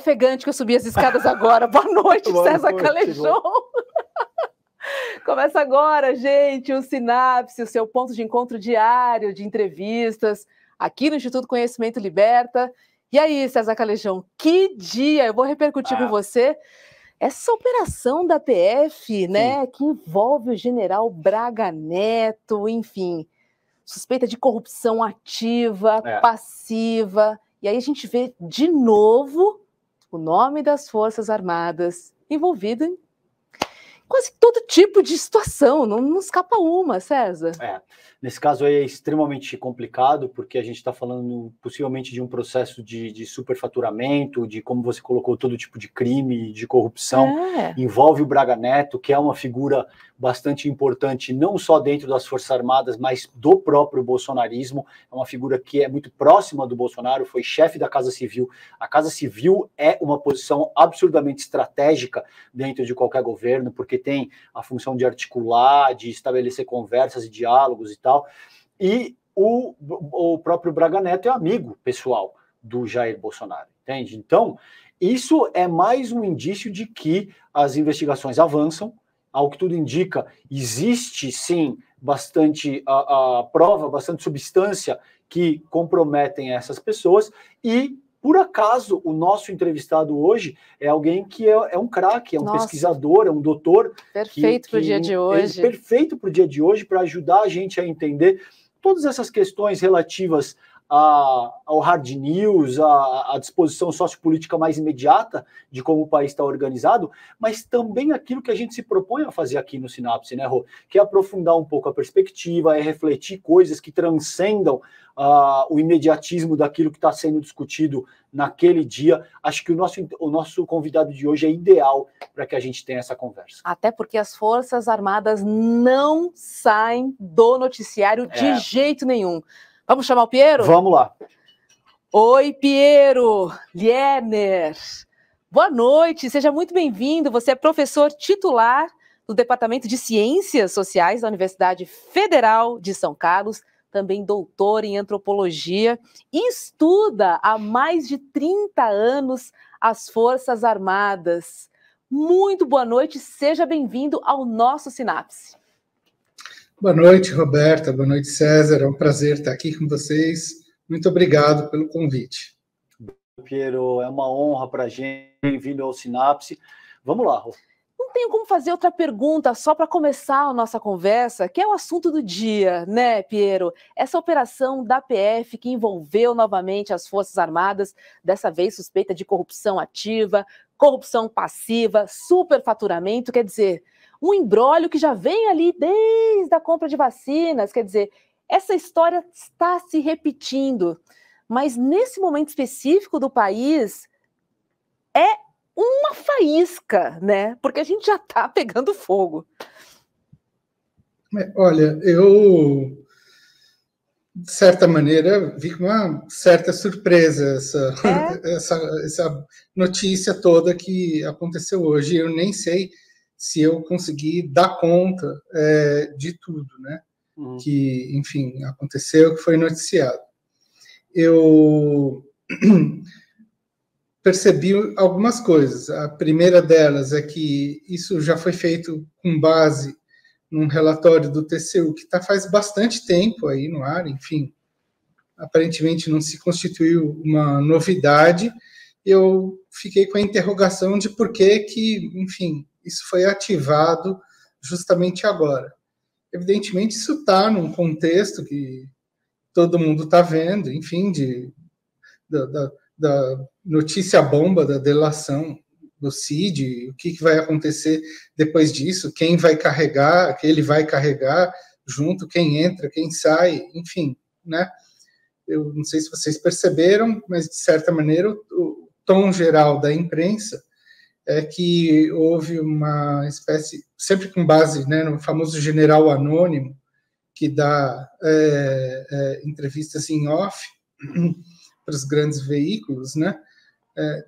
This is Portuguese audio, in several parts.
ofegante que eu subi as escadas agora. Boa noite, César Calejão. Começa agora, gente, o Sinapse, o seu ponto de encontro diário de entrevistas, aqui no Instituto Conhecimento Liberta. E aí, César Calejão, que dia! Eu vou repercutir com você essa operação da PF, né, que envolve o general Braga Neto, enfim, suspeita de corrupção ativa, passiva. E aí a gente vê de novo o nome das Forças Armadas envolvido em quase todo tipo de situação, não escapa uma, César. Nesse caso aí é extremamente complicado, porque a gente está falando possivelmente de um processo de superfaturamento, de, como você colocou, todo tipo de crime, de corrupção. Envolve o Braga Neto, que é uma figura bastante importante, não só dentro das Forças Armadas, mas do próprio bolsonarismo. É uma figura que é muito próxima do Bolsonaro, foi chefe da Casa Civil. A Casa Civil é uma posição absurdamente estratégica dentro de qualquer governo, porque tem a função de articular, de estabelecer conversas e diálogos e tal. E o próprio Braga Neto é amigo pessoal do Jair Bolsonaro, entende? Então, isso é mais um indício de que as investigações avançam. Ao que tudo indica, existe sim bastante prova, bastante substância que comprometem essas pessoas, e por acaso o nosso entrevistado hoje é alguém que é um craque, é um pesquisador, é um doutor. Perfeito para o dia de hoje. Perfeito para o dia de hoje, para ajudar a gente a entender todas essas questões relativas ao hard news, à disposição sociopolítica mais imediata de como o país está organizado, mas também aquilo que a gente se propõe a fazer aqui no Sinapse, né, Rô? Que é aprofundar um pouco a perspectiva, é refletir coisas que transcendam o imediatismo daquilo que está sendo discutido naquele dia. Acho que o nosso convidado de hoje é ideal para que a gente tenha essa conversa. Até porque as Forças Armadas não saem do noticiário de jeito nenhum. Vamos chamar o Piero? Vamos lá. Oi, Piero Lierner. Boa noite, seja muito bem-vindo. Você é professor titular do Departamento de Ciências Sociais da Universidade Federal de São Carlos, também doutor em antropologia, e estuda há mais de 30 anos as Forças Armadas. Muito boa noite, seja bem-vindo ao nosso Sinapse. Boa noite, Roberta. Boa noite, César. É um prazer estar aqui com vocês. Muito obrigado pelo convite. Piero, é uma honra para a gente. Bem-vindo ao Sinapse. Vamos lá, Rô. Não tenho como fazer outra pergunta só para começar a nossa conversa, que é o assunto do dia, né, Piero? Essa operação da PF que envolveu novamente as Forças Armadas, dessa vez suspeita de corrupção ativa, corrupção passiva, superfaturamento, quer dizer, um imbróglio que já vem ali desde a compra de vacinas, quer dizer, essa história está se repetindo, mas nesse momento específico do país é uma faísca, né? Porque a gente já está pegando fogo. Olha, eu, de certa maneira, vi com uma certa surpresa essa notícia toda que aconteceu hoje. Eu nem sei se eu consegui dar conta de tudo, né? Que, enfim, aconteceu, que foi noticiado. Eu percebi algumas coisas. A primeira delas é que isso já foi feito com base num relatório do TCU que faz bastante tempo aí no ar, enfim, aparentemente não se constituiu uma novidade. Eu fiquei com a interrogação de por que, enfim, isso foi ativado justamente agora. Evidentemente, isso está num contexto que todo mundo está vendo, enfim, da notícia bomba da delação do Cid, o que vai acontecer depois disso, quem vai carregar, que ele vai carregar junto, quem entra, quem sai, enfim, né? Eu não sei se vocês perceberam, mas de certa maneira o tom geral da imprensa é que houve uma espécie, sempre com base, né, no famoso general anônimo, que dá entrevistas em off para os grandes veículos, né,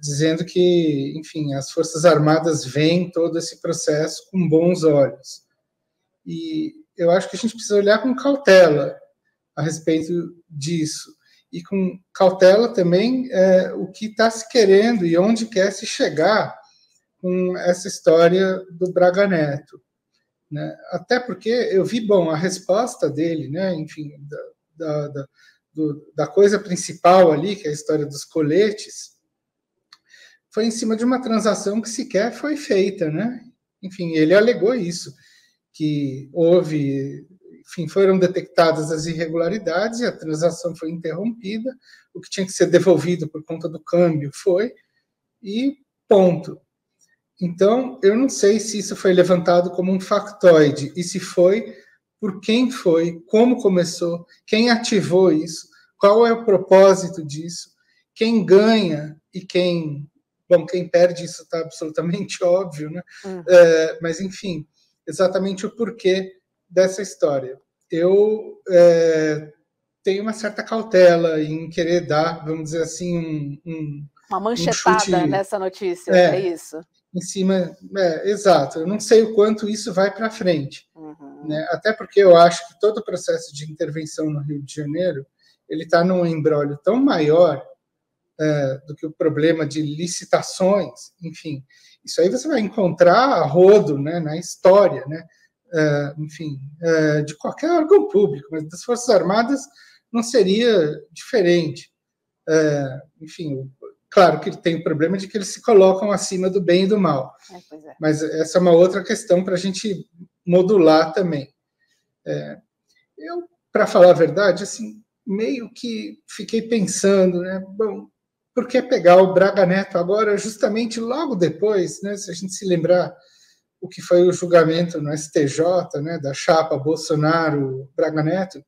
dizendo que, enfim, as Forças Armadas veem todo esse processo com bons olhos. E eu acho que a gente precisa olhar com cautela a respeito disso. e com cautela também o que está se querendo e onde quer se chegar com essa história do Braga Neto, né? Até porque eu vi, a resposta dele, né, enfim, da coisa principal ali, que é a história dos coletes, foi em cima de uma transação que sequer foi feita, né? Enfim, ele alegou isso, que houve, enfim, foram detectadas as irregularidades e a transação foi interrompida, o que tinha que ser devolvido por conta do câmbio foi, e ponto. Então, eu não sei se isso foi levantado como um factoide, e se foi, por quem foi, como começou, quem ativou isso, qual é o propósito disso, quem ganha e quem perde, isso está absolutamente óbvio, né? Mas, enfim, exatamente o porquê dessa história. Eu tenho uma certa cautela em querer dar, vamos dizer assim, uma manchetada chute, nessa notícia, é isso. Em cima, exato. Eu não sei o quanto isso vai para frente, né? Até porque eu acho que todo o processo de intervenção no Rio de Janeiro ele está num embrólio tão maior do que o problema de licitações, enfim. Isso aí você vai encontrar a rodo, né, na história, né? Enfim, de qualquer órgão público, mas das Forças Armadas não seria diferente. Enfim, claro que tem o problema de que eles se colocam acima do bem e do mal. Mas essa é uma outra questão para a gente modular também. Eu, para falar a verdade, assim, meio que fiquei pensando, né? Por que pegar o Braga Neto agora, justamente logo depois, né? Se a gente se lembrar o que foi o julgamento no STJ, né? Da chapa Bolsonaro-Braga Neto,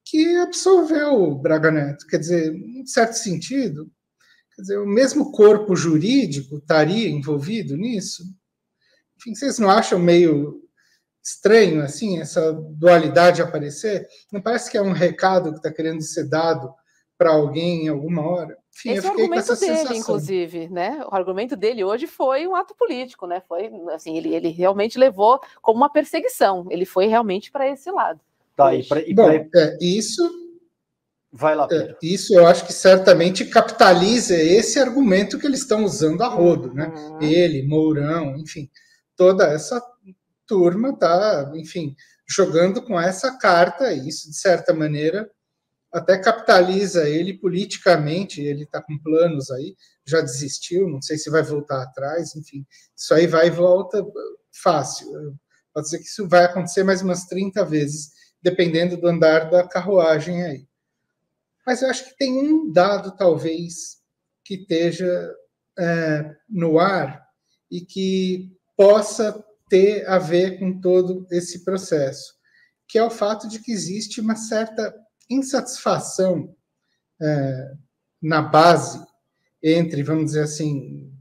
que absolveu o Braga Neto. Quer dizer, em certo sentido, quer dizer, o mesmo corpo jurídico estaria envolvido nisso? Enfim, vocês não acham meio estranho, assim, essa dualidade aparecer? Não parece que é um recado que está querendo ser dado para alguém em alguma hora? Enfim, esse é o argumento dele, inclusive, né? O argumento dele hoje foi um ato político, né? Foi, assim, ele realmente levou como uma perseguição. Ele foi realmente para esse lado. Tá, isso... Vai lá, Pedro. Isso eu acho que certamente capitaliza esse argumento que eles estão usando a rodo, né? Ele, Mourão, enfim, toda essa turma está, enfim, jogando com essa carta, e isso, de certa maneira, até capitaliza ele politicamente. Ele está com planos aí, já desistiu, não sei se vai voltar atrás, enfim, isso aí vai e volta fácil. Pode dizer que isso vai acontecer mais umas 30 vezes, dependendo do andar da carruagem aí. Mas eu acho que tem um dado, talvez, que esteja no ar e que possa ter a ver com todo esse processo, que é o fato de que existe uma certa insatisfação na base entre, vamos dizer assim,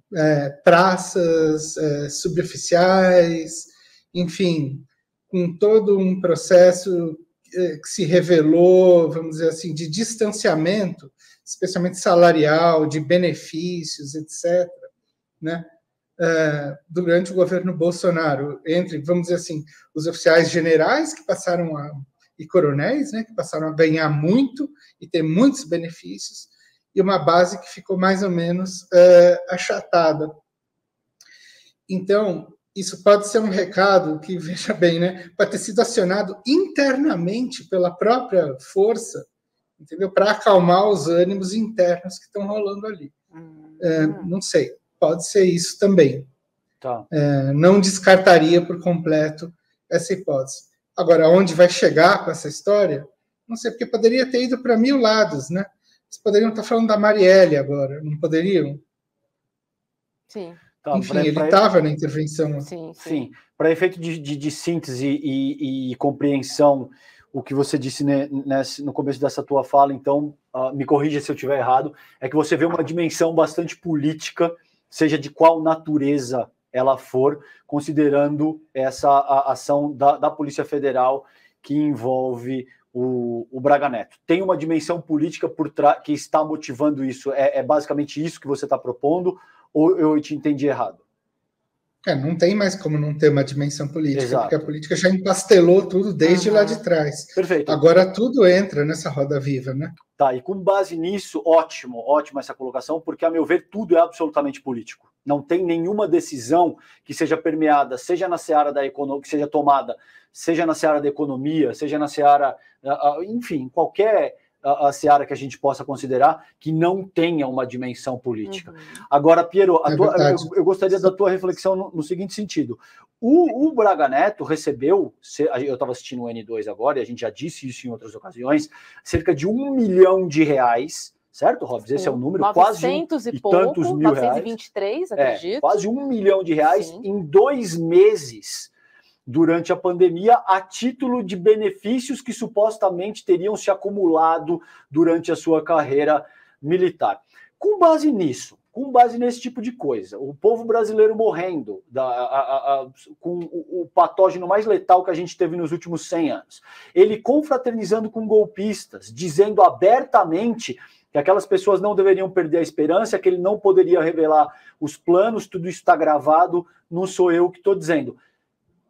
praças suboficiais, enfim, com todo um processo que se revelou, vamos dizer assim, de distanciamento, especialmente salarial, de benefícios, etc., né? Durante o governo Bolsonaro, entre, vamos dizer assim, os oficiais generais que passaram e coronéis, né, que passaram a ganhar muito e ter muitos benefícios, e uma base que ficou mais ou menos achatada. Então, isso pode ser um recado que, veja bem, né, pode ter sido acionado internamente pela própria força, entendeu? Para acalmar os ânimos internos que estão rolando ali. Não sei, pode ser isso também. Tá. Não descartaria por completo essa hipótese. Agora, onde vai chegar com essa história? Não sei, porque poderia ter ido para 1000 lados, né? Vocês poderiam estar falando da Marielle agora, não poderiam? Sim. Tá, enfim, ele estava na intervenção. Sim. Para efeito de síntese e compreensão, o que você disse no começo dessa tua fala, então, me corrija se eu estiver errado, é que você vê uma dimensão bastante política, seja de qual natureza ela for, considerando essa ação da Polícia Federal que envolve o Braga Neto. Tem uma dimensão política por trás que está motivando isso? É basicamente isso que você está propondo? Ou eu te entendi errado? Não tem mais como não ter uma dimensão política, exato, porque a política já empastelou tudo desde lá de trás. Perfeito. Agora tudo entra nessa roda viva, né? Tá, e com base nisso, ótimo essa colocação, porque, a meu ver, tudo é absolutamente político. Não tem nenhuma decisão que seja permeada, seja na seara da economia, que seja tomada, seja na seara da economia, seja na seara, enfim, qualquer a seara que a gente possa considerar que não tenha uma dimensão política. Agora, Piero, eu gostaria da tua reflexão no seguinte sentido. O Braga Neto recebeu, eu estava assistindo o N2 agora, e a gente já disse isso em outras ocasiões, cerca de R$1 milhão, certo, Robs? Esse é o número, 900 quase e tantos mil reais. 923, acredito. Quase R$1 milhão em 2 meses durante a pandemia, a título de benefícios que supostamente teriam se acumulado durante a sua carreira militar. Com base nisso, com base nesse tipo de coisa, o povo brasileiro morrendo com o patógeno mais letal que a gente teve nos últimos 100 anos, ele confraternizando com golpistas, dizendo abertamente que aquelas pessoas não deveriam perder a esperança, que ele não poderia revelar os planos, tudo isso está gravado, não sou eu que estou dizendo.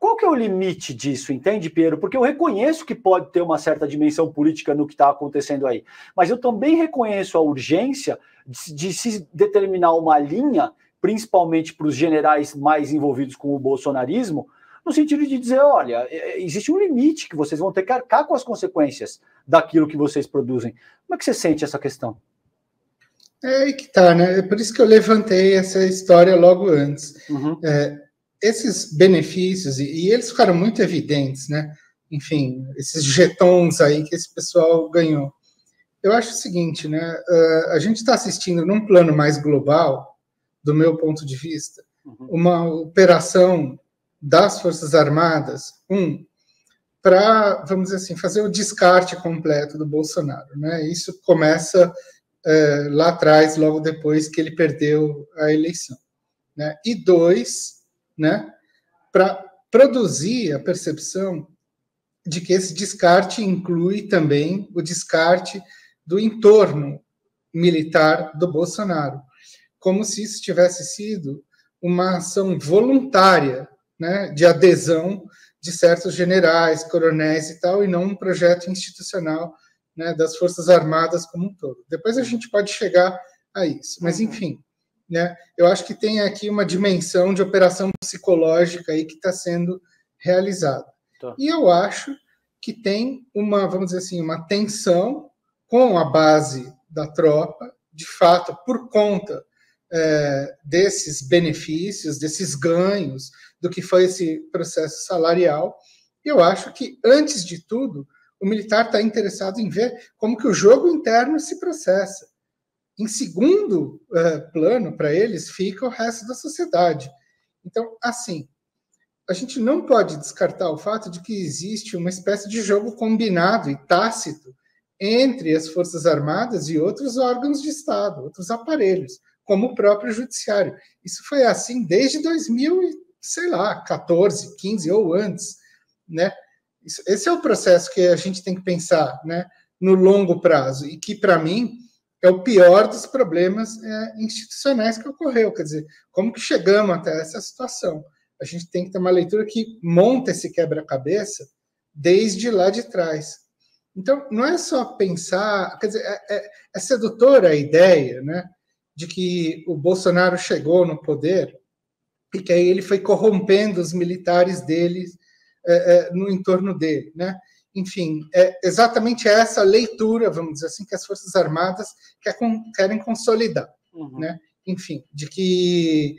Qual que é o limite disso, entende, Piero? Porque eu reconheço que pode ter uma certa dimensão política no que está acontecendo aí, mas eu também reconheço a urgência de se determinar uma linha, principalmente para os generais mais envolvidos com o bolsonarismo, no sentido de dizer, olha, existe um limite que vocês vão ter que arcar com as consequências daquilo que vocês produzem. Como é que você sente essa questão? É aí que tá, né? É por isso que eu levantei essa história logo antes. Esses benefícios, e eles ficaram muito evidentes, né? Enfim, esses jetons aí que esse pessoal ganhou. Eu acho o seguinte, né? A gente está assistindo num plano mais global, do meu ponto de vista, uma operação das Forças Armadas, para, vamos dizer assim, fazer o descarte completo do Bolsonaro, né? Isso começa lá atrás, logo depois que ele perdeu a eleição, né? E 2, né, para produzir a percepção de que esse descarte inclui também o descarte do entorno militar do Bolsonaro, como se isso tivesse sido uma ação voluntária, né, de adesão de certos generais, coronéis e tal, e não um projeto institucional, né, das Forças Armadas como um todo. Depois a gente pode chegar a isso, mas enfim, né, eu acho que tem aqui uma dimensão de operação psicológica aí que está sendo realizada. E eu acho que tem uma, vamos dizer assim, uma tensão com a base da tropa, de fato, por conta desses benefícios, desses ganhos, do que foi esse processo salarial. E eu acho que, antes de tudo, o militar está interessado em ver como que o jogo interno se processa. Em segundo plano, para eles, fica o resto da sociedade. Então, assim, a gente não pode descartar o fato de que existe uma espécie de jogo combinado e tácito entre as Forças Armadas e outros órgãos de Estado, outros aparelhos, como o próprio Judiciário. Isso foi assim desde 2014, 15 ou antes, né? Esse é o processo que a gente tem que pensar, né, no longo prazo, e que, para mim, é o pior dos problemas institucionais que ocorreu. Quer dizer, como que chegamos até essa situação? A gente tem que ter uma leitura que monta esse quebra-cabeça desde lá de trás. Então, não é só pensar... Quer dizer, é sedutora a ideia, né, de que o Bolsonaro chegou no poder e que aí ele foi corrompendo os militares dele no entorno dele, né? Enfim, é exatamente essa leitura, vamos dizer assim, que as Forças Armadas querem consolidar, né? Enfim, de que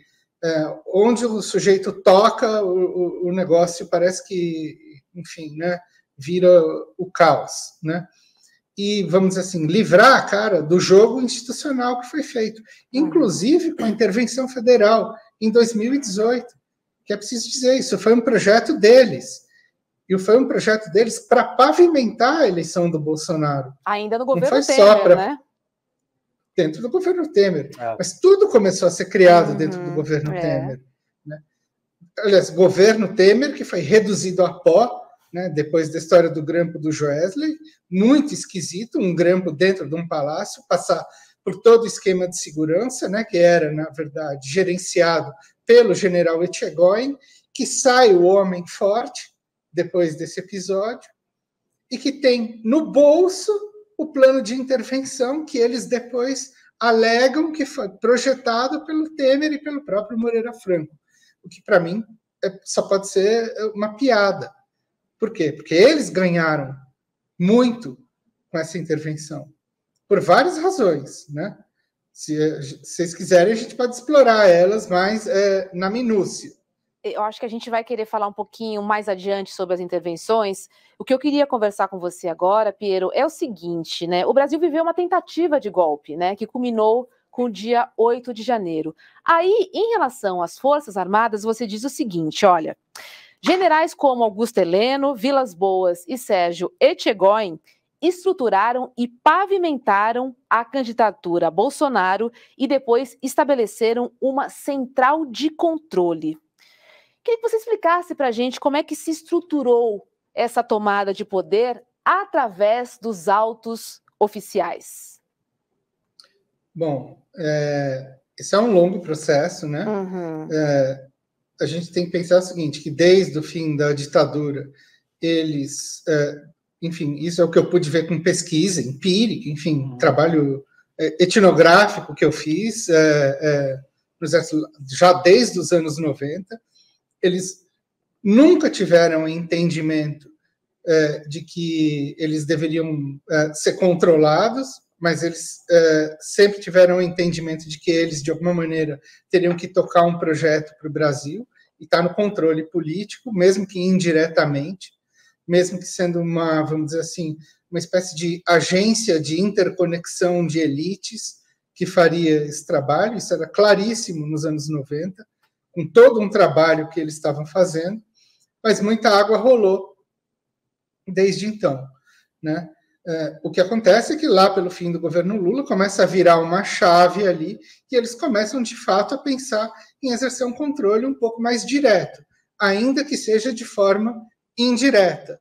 onde o sujeito toca, o negócio parece que, enfim, né, vira o caos, né? E, vamos dizer assim, livrar a cara do jogo institucional que foi feito, inclusive com a intervenção federal em 2018, que é preciso dizer, isso foi um projeto deles. E foi um projeto deles para pavimentar a eleição do Bolsonaro. Ainda no governo Temer, né? Dentro do governo Temer. Mas tudo começou a ser criado dentro do governo Temer. Né? Aliás, governo Temer, que foi reduzido a pó, né, depois da história do grampo do Joesley, muito esquisito, um grampo dentro de um palácio, passar por todo o esquema de segurança, né, que era, na verdade, gerenciado pelo general Etchegóin, que sai o homem forte depois desse episódio e que tem no bolso o plano de intervenção que eles depois alegam que foi projetado pelo Temer e pelo próprio Moreira Franco, o que para mim só pode ser uma piada. Por quê? Porque eles ganharam muito com essa intervenção, por várias razões, né? Se vocês quiserem, a gente pode explorar elas mais na minúcia. Eu acho que a gente vai querer falar um pouquinho mais adiante sobre as intervenções. O que eu queria conversar com você agora, Piero, é o seguinte, né? O Brasil viveu uma tentativa de golpe, né? Que culminou com o dia 8 de janeiro. Aí, em relação às Forças Armadas, você diz o seguinte, olha, generais como Augusto Heleno, Vilas Boas e Sérgio Etchegóin estruturaram e pavimentaram a candidatura a Bolsonaro e depois estabeleceram uma central de controle. Queria que você explicasse para a gente como é que se estruturou essa tomada de poder através dos autos oficiais. Bom, esse é um longo processo, né? Uhum. A gente tem que pensar o seguinte, que desde o fim da ditadura, eles... enfim, isso é o que eu pude ver com pesquisa empírica, enfim, trabalho etnográfico que eu fiz, já desde os anos 90, eles nunca tiveram entendimento de que eles deveriam ser controlados, mas eles sempre tiveram o entendimento de que eles, de alguma maneira, teriam que tocar um projeto para o Brasil e estar no controle político, mesmo que indiretamente, mesmo que sendo uma, vamos dizer assim, uma espécie de agência de interconexão de elites que faria esse trabalho. Isso era claríssimo nos anos 90, com todo um trabalho que eles estavam fazendo, mas muita água rolou desde então, né? O que acontece é que lá pelo fim do governo Lula começa a virar uma chave ali e eles começam de fato a pensar em exercer um controle um pouco mais direto, ainda que seja de forma indireta,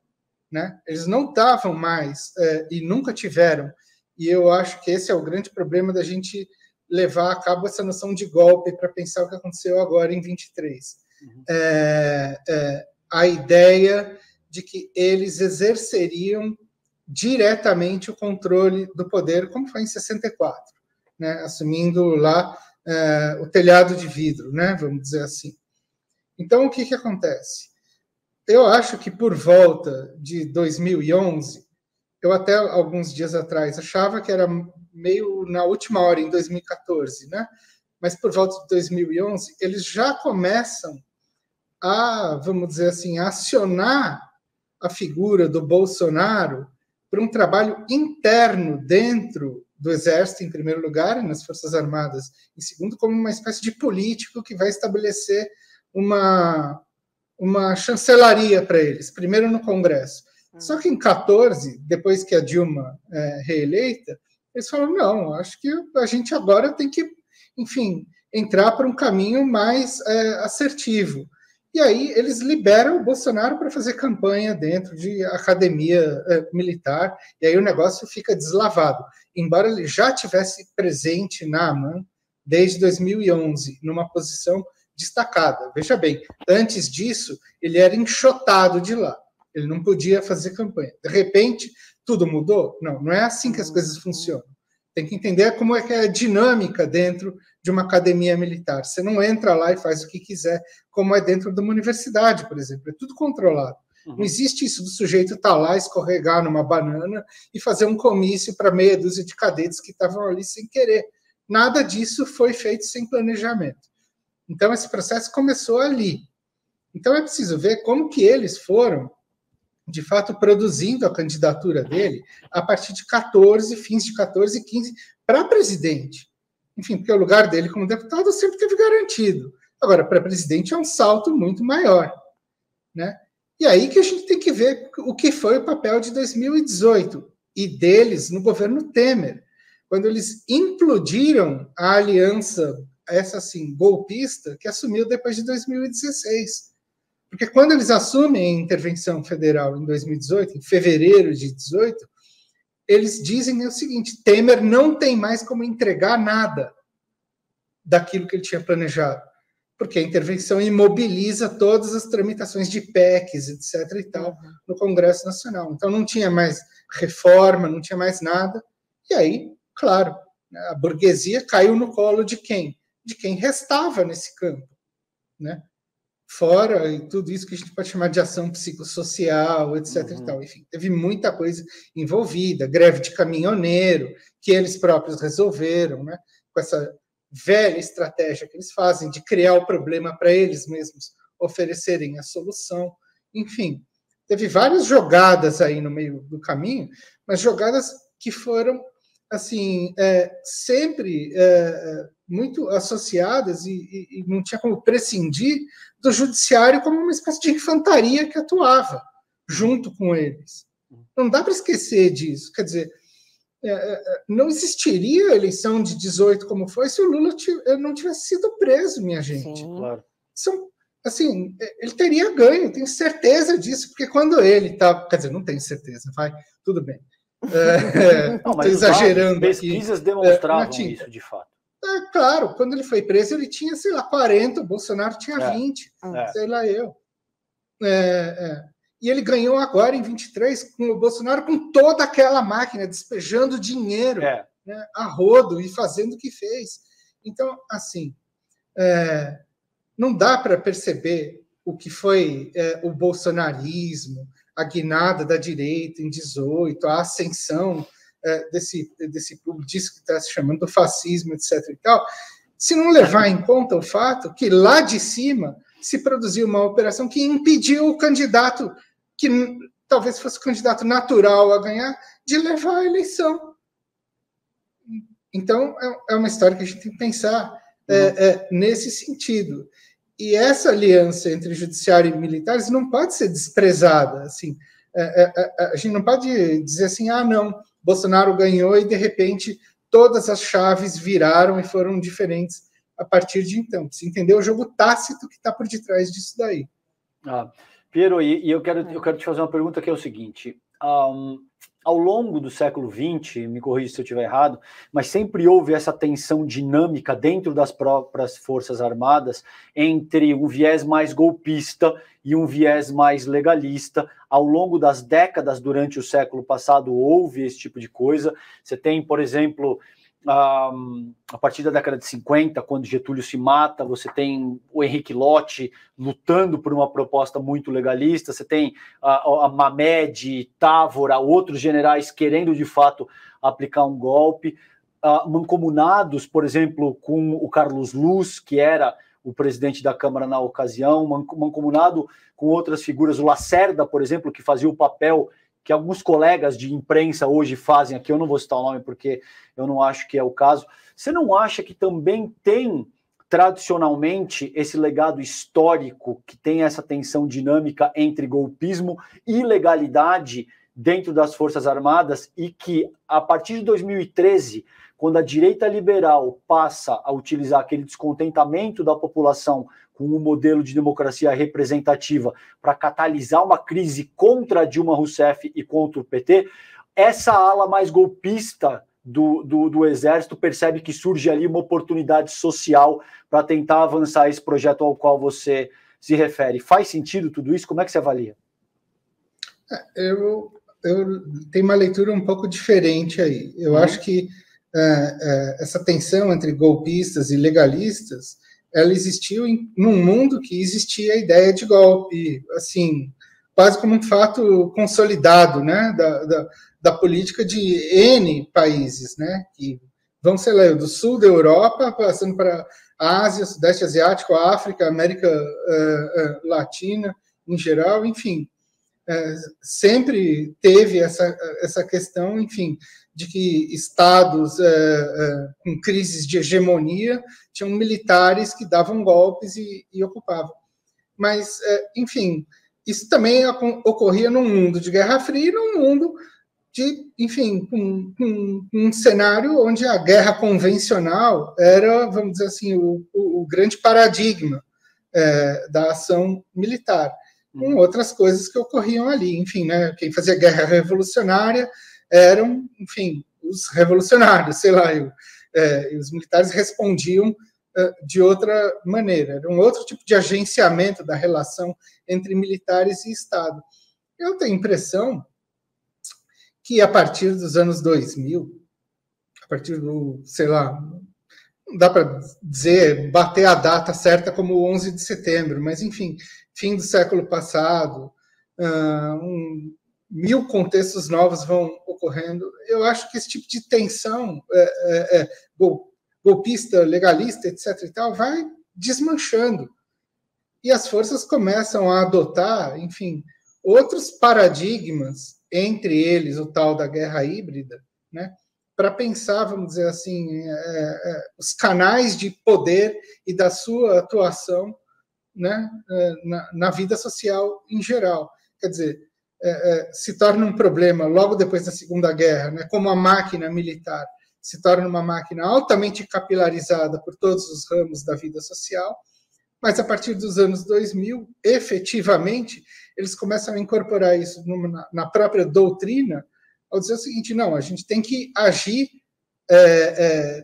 né? Eles não estavam mais e nunca tiveram, e eu acho que esse é o grande problema da gente levar a cabo essa noção de golpe para pensar o que aconteceu agora em 23. A ideia de que eles exerceriam diretamente o controle do poder, como foi em 64, né? Assumindo lá o telhado de vidro, né? Vamos dizer assim. Então, o que acontece? Eu acho que por volta de 2011, eu até alguns dias atrás achava que era meio na última hora, em 2014, né? Mas por volta de 2011, eles já começam a, vamos dizer assim, a acionar a figura do Bolsonaro para um trabalho interno dentro do Exército, em primeiro lugar, e nas Forças Armadas, em segundo, como uma espécie de político que vai estabelecer uma chancelaria para eles, primeiro no Congresso. Só que em 14, depois que a Dilma é reeleita, eles falaram, não, acho que a gente agora tem que, enfim, entrar para um caminho mais assertivo. E aí eles liberam o Bolsonaro para fazer campanha dentro de academia militar, e aí o negócio fica deslavado. Embora ele já tivesse presente na AMAN desde 2011, numa posição destacada. Veja bem, antes disso, ele era enxotado de lá. Ele não podia fazer campanha. De repente, tudo mudou? Não, não é assim que as coisas funcionam. Tem que entender como é que é a dinâmica dentro de uma academia militar. Você não entra lá e faz o que quiser, como é dentro de uma universidade, por exemplo. É tudo controlado. Não existe isso do sujeito estar lá, escorregar numa banana e fazer um comício para meia dúzia de cadetes que estavam ali sem querer. Nada disso foi feito sem planejamento. Então, esse processo começou ali. Então, é preciso ver como que eles foram, de fato, produzindo a candidatura dele a partir de 14, fins de 14 e 15, para presidente. Enfim, porque o lugar dele como deputado sempre teve garantido. Agora, para presidente é um salto muito maior, né? E aí que a gente tem que ver o que foi o papel de 2018 e deles no governo Temer, quando eles implodiram a aliança, essa assim, golpista, que assumiu depois de 2016. Porque quando eles assumem a intervenção federal em 2018, em fevereiro de 2018, eles dizem o seguinte, Temer não tem mais como entregar nada daquilo que ele tinha planejado. porque a intervenção imobiliza todas as tramitações de PECs, etc. e tal, no Congresso Nacional. Então não tinha mais reforma, não tinha mais nada. E aí, claro, a burguesia caiu no colo de quem? De quem restava nesse campo, né? Fora e tudo isso que a gente pode chamar de ação psicossocial, etc. e tal. Enfim, teve muita coisa envolvida, greve de caminhoneiro, que eles próprios resolveram, né? Com essa velha estratégia que eles fazem de criar o problema para eles mesmos oferecerem a solução. Enfim, teve várias jogadas aí no meio do caminho, mas jogadas que foram assim sempre muito associadas e não tinha como prescindir do judiciário como uma espécie de infantaria que atuava junto com eles. Não dá para esquecer disso. Quer dizer, não existiria a eleição de 18 como foi se o Lula não tivesse sido preso, minha gente. Sim, claro. Assim, ele teria ganho, tenho certeza disso, porque quando ele está... Quer dizer, não tenho certeza, vai, tudo bem. Estou exagerando. Pesquisas demonstravam isso, de fato. Claro, quando ele foi preso, ele tinha, sei lá, 40, o Bolsonaro tinha 20, sei lá eu. E ele ganhou agora, em 23, com o Bolsonaro, com toda aquela máquina, despejando dinheiro né, a rodo e fazendo o que fez. Então, assim, não dá para perceber o que foi o bolsonarismo, a guinada da direita em 18, a ascensão desse clube disso que está se chamando fascismo, etc. e tal, se não levar em conta o fato que lá de cima se produziu uma operação que impediu o candidato, que talvez fosse o candidato natural a ganhar, de levar a eleição. Então, é uma história que a gente tem que pensar nesse sentido. E essa aliança entre judiciário e militares não pode ser desprezada. Assim, a gente não pode dizer assim, não, Bolsonaro ganhou e, de repente, todas as chaves viraram e foram diferentes a partir de então. Você entendeu o jogo tácito que está por detrás disso daí. Piero, e eu quero te fazer uma pergunta que é o seguinte. Ao longo do século XX, me corrija se eu estiver errado, mas sempre houve essa tensão dinâmica dentro das próprias Forças Armadas entre um viés mais golpista e um viés mais legalista. Ao longo das décadas durante o século passado houve esse tipo de coisa. Você tem, por exemplo, a partir da década de 50, quando Getúlio se mata, você tem o Henrique Lott lutando por uma proposta muito legalista, você tem a Mamed, Távora, outros generais querendo de fato aplicar um golpe, mancomunados, por exemplo, com o Carlos Luz, que era o presidente da Câmara na ocasião, mancomunado com outras figuras, o Lacerda, por exemplo, que fazia o papel que alguns colegas de imprensa hoje fazem aqui, eu não vou citar o nome porque eu não acho que é o caso. Você não acha que também tem, tradicionalmente, esse legado histórico que tem essa tensão dinâmica entre golpismo e legalidade dentro das Forças Armadas e que, a partir de 2013, quando a direita liberal passa a utilizar aquele descontentamento da população com um modelo de democracia representativa para catalisar uma crise contra Dilma Rousseff e contra o PT, essa ala mais golpista do Exército percebe que surge ali uma oportunidade social para tentar avançar esse projeto ao qual você se refere. Faz sentido tudo isso? Como é que você avalia? Eu tenho uma leitura um pouco diferente aí. Eu acho que essa tensão entre golpistas e legalistas, ela existiu num mundo que existia a ideia de golpe, assim, quase como um fato consolidado, né, da política de N países, né, que vão, sei lá, do sul da Europa, passando para a Ásia, Sudeste Asiático, a África, a América Latina, em geral, enfim, sempre teve essa questão, enfim, de que estados com crises de hegemonia tinham militares que davam golpes e ocupavam. Mas, enfim, isso também ocorria num mundo de Guerra Fria e num mundo de, enfim, um cenário onde a guerra convencional era, vamos dizer assim, o grande paradigma da ação militar, com outras coisas que ocorriam ali. Enfim, né, quem fazia guerra revolucionária eram, enfim, os revolucionários, sei lá, e os militares respondiam de outra maneira, era um outro tipo de agenciamento da relação entre militares e Estado. Eu tenho a impressão que a partir dos anos 2000, a partir do, sei lá, não dá para dizer, bater a data certa como o 11 de setembro, mas, enfim, fim do século passado, 1000 contextos novos vão ocorrendo. Eu acho que esse tipo de tensão golpista, legalista, etc. e tal, vai desmanchando. E as forças começam a adotar, enfim, outros paradigmas, entre eles o tal da guerra híbrida, né, para pensar, vamos dizer assim, os canais de poder e da sua atuação, né, na vida social em geral. Quer dizer, se torna um problema logo depois da Segunda Guerra, né, como a máquina militar se torna uma máquina altamente capilarizada por todos os ramos da vida social, mas a partir dos anos 2000, efetivamente, eles começam a incorporar isso na própria doutrina, ao dizer o seguinte, não, a gente tem que agir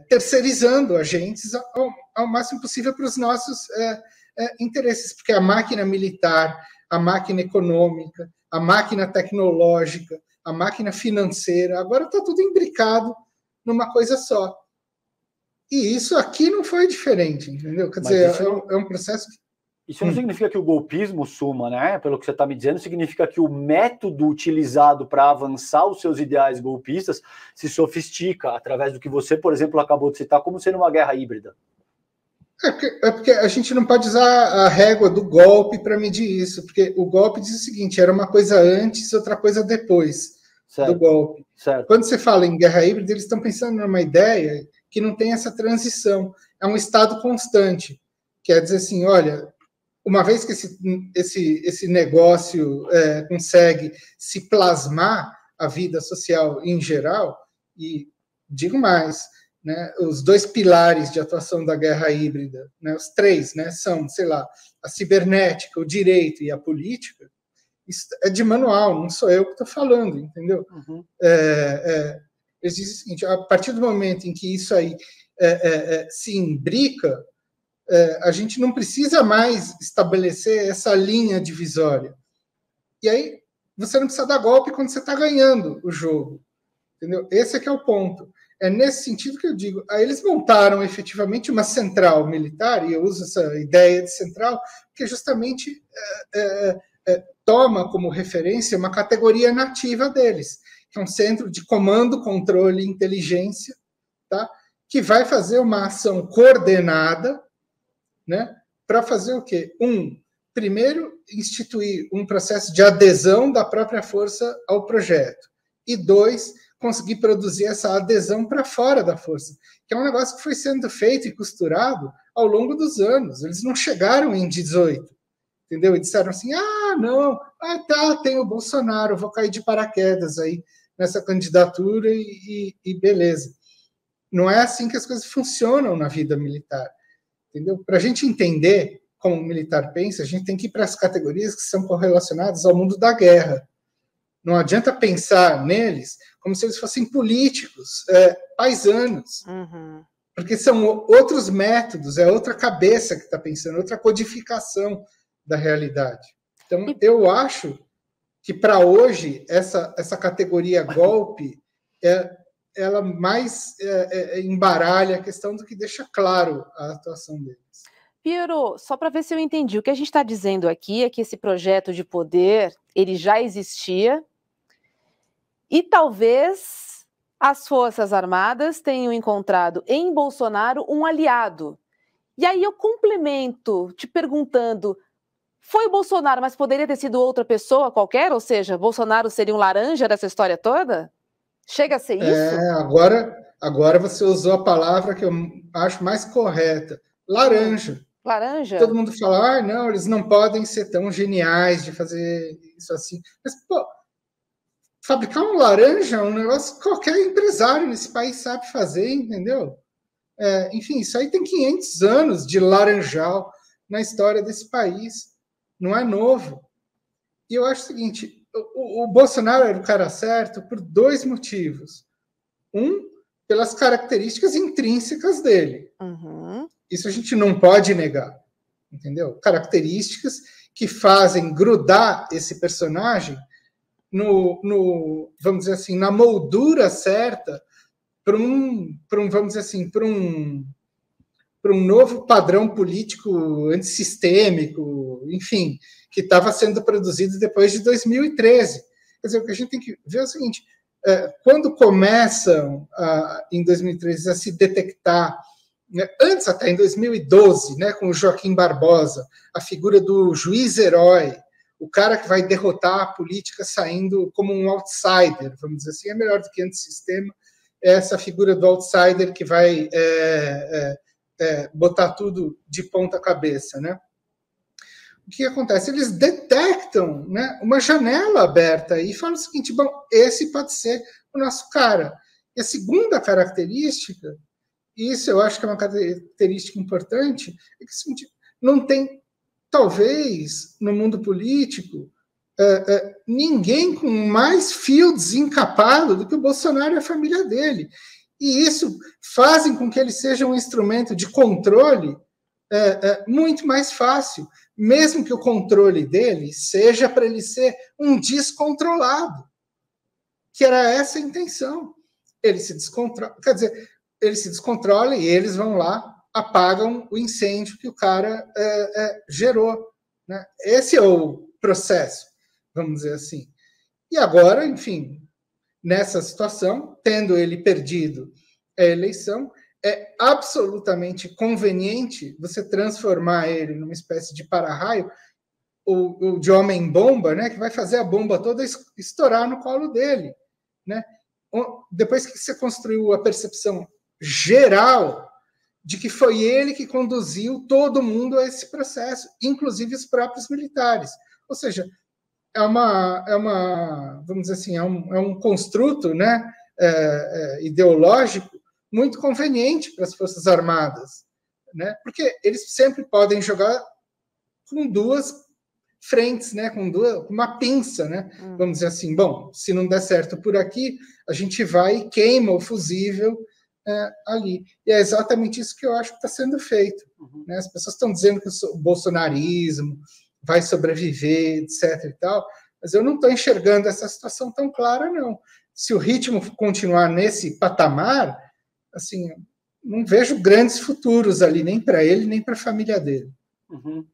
terceirizando agentes ao máximo possível para os nossos interesses, porque a máquina militar, a máquina econômica, a máquina tecnológica, a máquina financeira, agora está tudo imbricado numa coisa só. E isso aqui não foi diferente, entendeu? Quer dizer, é um processo que... Isso não significa que o golpismo suma, né? Pelo que você está me dizendo, significa que o método utilizado para avançar os seus ideais golpistas se sofistica através do que você, por exemplo, acabou de citar como sendo uma guerra híbrida. É porque a gente não pode usar a régua do golpe para medir isso, porque o golpe diz o seguinte, era uma coisa antes, outra coisa depois do golpe. Certo. Quando você fala em guerra híbrida, eles estão pensando numa ideia que não tem essa transição. É um estado constante. Quer dizer assim, olha, uma vez que esse negócio consegue se plasmar a vida social em geral, e digo mais, né, os 2 pilares de atuação da guerra híbrida, né, os 3, né, são, sei lá, a cibernética, o direito e a política. Isso é de manual, não sou eu que estou falando, entendeu? Uhum. Eles dizem o seguinte, a partir do momento em que isso aí se imbrica, a gente não precisa mais estabelecer essa linha divisória. E aí, você não precisa dar golpe quando você está ganhando o jogo. Entendeu? Esse é que é o ponto. É nesse sentido que eu digo. Aí eles montaram efetivamente uma central militar, e eu uso essa ideia de central, que justamente toma como referência uma categoria nativa deles, que é um centro de comando, controle e inteligência, tá? Que vai fazer uma ação coordenada, né, para fazer o quê? Primeiro, instituir um processo de adesão da própria força ao projeto. E 2, conseguir produzir essa adesão para fora da força, que é um negócio que foi sendo feito e costurado ao longo dos anos. Eles não chegaram em 18, entendeu? E disseram assim, não, tem o Bolsonaro, vou cair de paraquedas aí nessa candidatura e beleza. Não é assim que as coisas funcionam na vida militar. Entendeu? Para a gente entender como o militar pensa, a gente tem que ir para as categorias que são correlacionadas ao mundo da guerra. Não adianta pensar neles como se eles fossem políticos, paisanos. Uhum. Porque são outros métodos, é outra cabeça que está pensando, outra codificação da realidade. Então, eu acho que, para hoje, essa categoria golpe ela mais embaralha a questão do que deixa claro a atuação deles. Piero, só para ver se eu entendi, o que a gente está dizendo aqui é que esse projeto de poder, ele já existia e talvez as Forças Armadas tenham encontrado em Bolsonaro um aliado. E aí eu complemento te perguntando, foi o Bolsonaro, mas poderia ter sido outra pessoa qualquer? Ou seja, Bolsonaro seria um laranja dessa história toda? Chega a ser isso? Agora você usou a palavra que eu acho mais correta. Laranja. Laranja? Todo mundo fala, não, eles não podem ser tão geniais de fazer isso assim. Mas, pô, fabricar um laranja é um negócio que qualquer empresário nesse país sabe fazer, entendeu? Enfim, isso aí tem 500 anos de laranjal na história desse país. Não é novo. E eu acho o seguinte, o Bolsonaro era o cara certo por 2 motivos. Pelas características intrínsecas dele. Uhum. Isso a gente não pode negar, entendeu? Características que fazem grudar esse personagem vamos dizer assim, na moldura certa para vamos dizer assim, para um novo padrão político antissistêmico, enfim, que estava sendo produzido depois de 2013. Quer dizer, o que a gente tem que ver é o seguinte, quando começam, em 2013, a se detectar, né, antes até em 2012, né, com o Joaquim Barbosa, a figura do juiz-herói, o cara que vai derrotar a política saindo como um outsider, vamos dizer assim, é melhor do que antissistema, é essa figura do outsider que vai botar tudo de ponta cabeça, né? O que acontece? Eles detectam, né, uma janela aberta e falam o seguinte, bom, esse pode ser o nosso cara. E a segunda característica, e isso eu acho que é uma característica importante, é que o seguinte, não tem, talvez, no mundo político, ninguém com mais fio desencapado do que o Bolsonaro e a família dele. E isso fazem com que ele seja um instrumento de controle muito mais fácil, mesmo que o controle dele seja para ele ser um descontrolado, que era essa a intenção. Ele se descontrola, quer dizer, ele se descontrola e eles vão lá, apagam o incêndio que o cara gerou, né? Esse é o processo, vamos dizer assim. E agora, enfim, nessa situação, tendo ele perdido a eleição, é absolutamente conveniente você transformar ele numa espécie de para-raio ou de homem-bomba, né, que vai fazer a bomba toda estourar no colo dele, né? Depois que você construiu a percepção geral de que foi ele que conduziu todo mundo a esse processo, inclusive os próprios militares. Ou seja, vamos dizer assim, é um construto, né, ideológico muito conveniente para as Forças Armadas, né, porque eles sempre podem jogar com duas frentes, né, com uma pinça, né, vamos dizer assim, bom, se não der certo por aqui, a gente vai e queima o fusível ali. E é exatamente isso que eu acho que está sendo feito. Né? As pessoas estão dizendo que o bolsonarismo vai sobreviver, etc. e tal, mas eu não estou enxergando essa situação tão clara, não. Se o ritmo continuar nesse patamar, assim, não vejo grandes futuros ali, nem para ele, nem para a família dele. Uhum.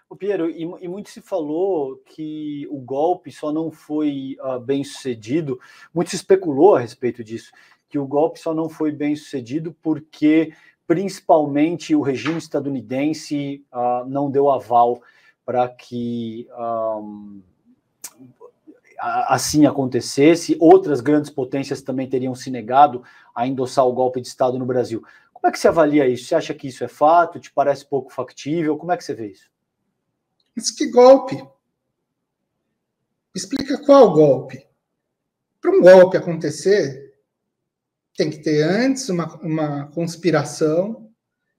O Piero, e muito se falou que o golpe só não foi bem sucedido, muito se especulou a respeito disso, que o golpe só não foi bem sucedido porque, principalmente, o regime estadunidense não deu aval para que assim acontecesse. Outras grandes potências também teriam se negado a endossar o golpe de Estado no Brasil. Como é que você avalia isso? Você acha que isso é fato? Te parece pouco factível? Como é que você vê isso? Mas que golpe? Explica qual golpe. Para um golpe acontecer, tem que ter antes uma conspiração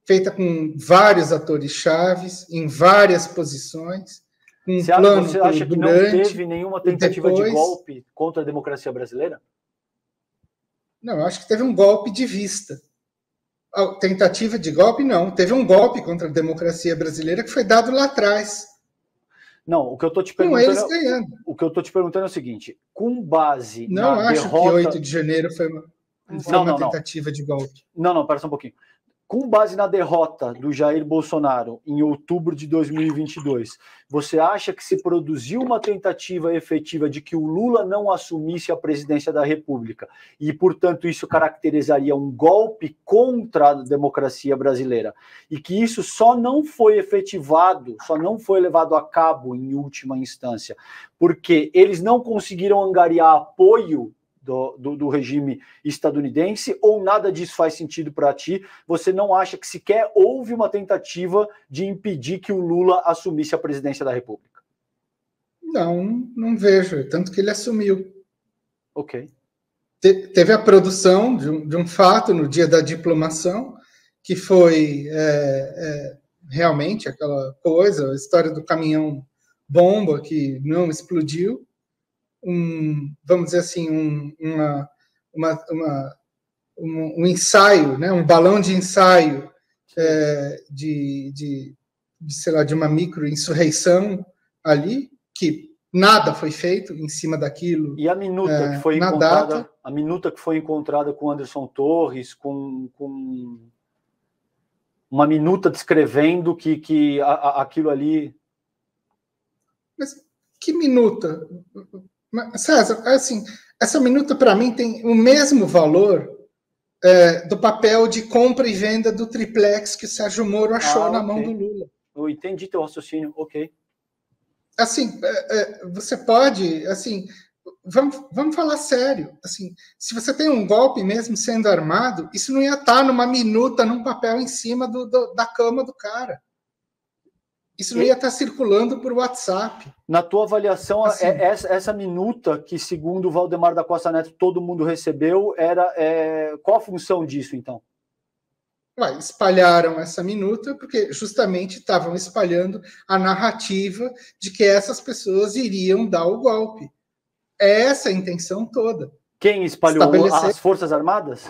feita com vários atores chaves, em várias posições. Você acha que não teve nenhuma tentativa de golpe contra a democracia brasileira? Não, eu acho que teve um golpe de vista. A tentativa de golpe, não. Teve um golpe contra a democracia brasileira que foi dado lá atrás. Não, o que eu estou te perguntando, o que eu estou te perguntando é o seguinte: com base não na acho derrota... que 8 de janeiro foi uma tentativa de golpe. Não, pera só um pouquinho. Com base na derrota do Jair Bolsonaro em outubro de 2022, você acha que se produziu uma tentativa efetiva de que o Lula não assumisse a presidência da República e, portanto, isso caracterizaria um golpe contra a democracia brasileira e que isso só não foi efetivado, só não foi levado a cabo em última instância, porque eles não conseguiram angariar apoio do regime estadunidense, ou nada disso faz sentido para ti? Você não acha que sequer houve uma tentativa de impedir que o Lula assumisse a presidência da República? Não vejo, tanto que ele assumiu. Ok. Teve a produção de um fato no dia da diplomação, que foi realmente aquela coisa, a história do caminhão bomba que não explodiu, vamos dizer assim, um ensaio, né, um balão de ensaio sei lá, de uma micro-insurreição ali, que nada foi feito em cima daquilo. E a minuta que foi encontrada, data, a minuta que foi encontrada com Anderson Torres, com uma minuta descrevendo que aquilo ali... Mas que minuta? César, assim, essa minuta para mim tem o mesmo valor do papel de compra e venda do triplex que o Sérgio Moro achou na mão do Lula. Eu entendi teu raciocínio, ok. Assim, você pode, assim, vamos falar sério, assim, se você tem um golpe mesmo sendo armado, isso não ia estar numa minuta, num papel em cima da cama do cara. Isso não ia estar circulando por WhatsApp. Na tua avaliação, assim, essa minuta que, segundo o Valdemar da Costa Neto, todo mundo recebeu, qual a função disso, então? Espalharam essa minuta porque justamente estavam espalhando a narrativa de que essas pessoas iriam dar o golpe. É essa a intenção toda. Quem espalhou? As Forças Armadas?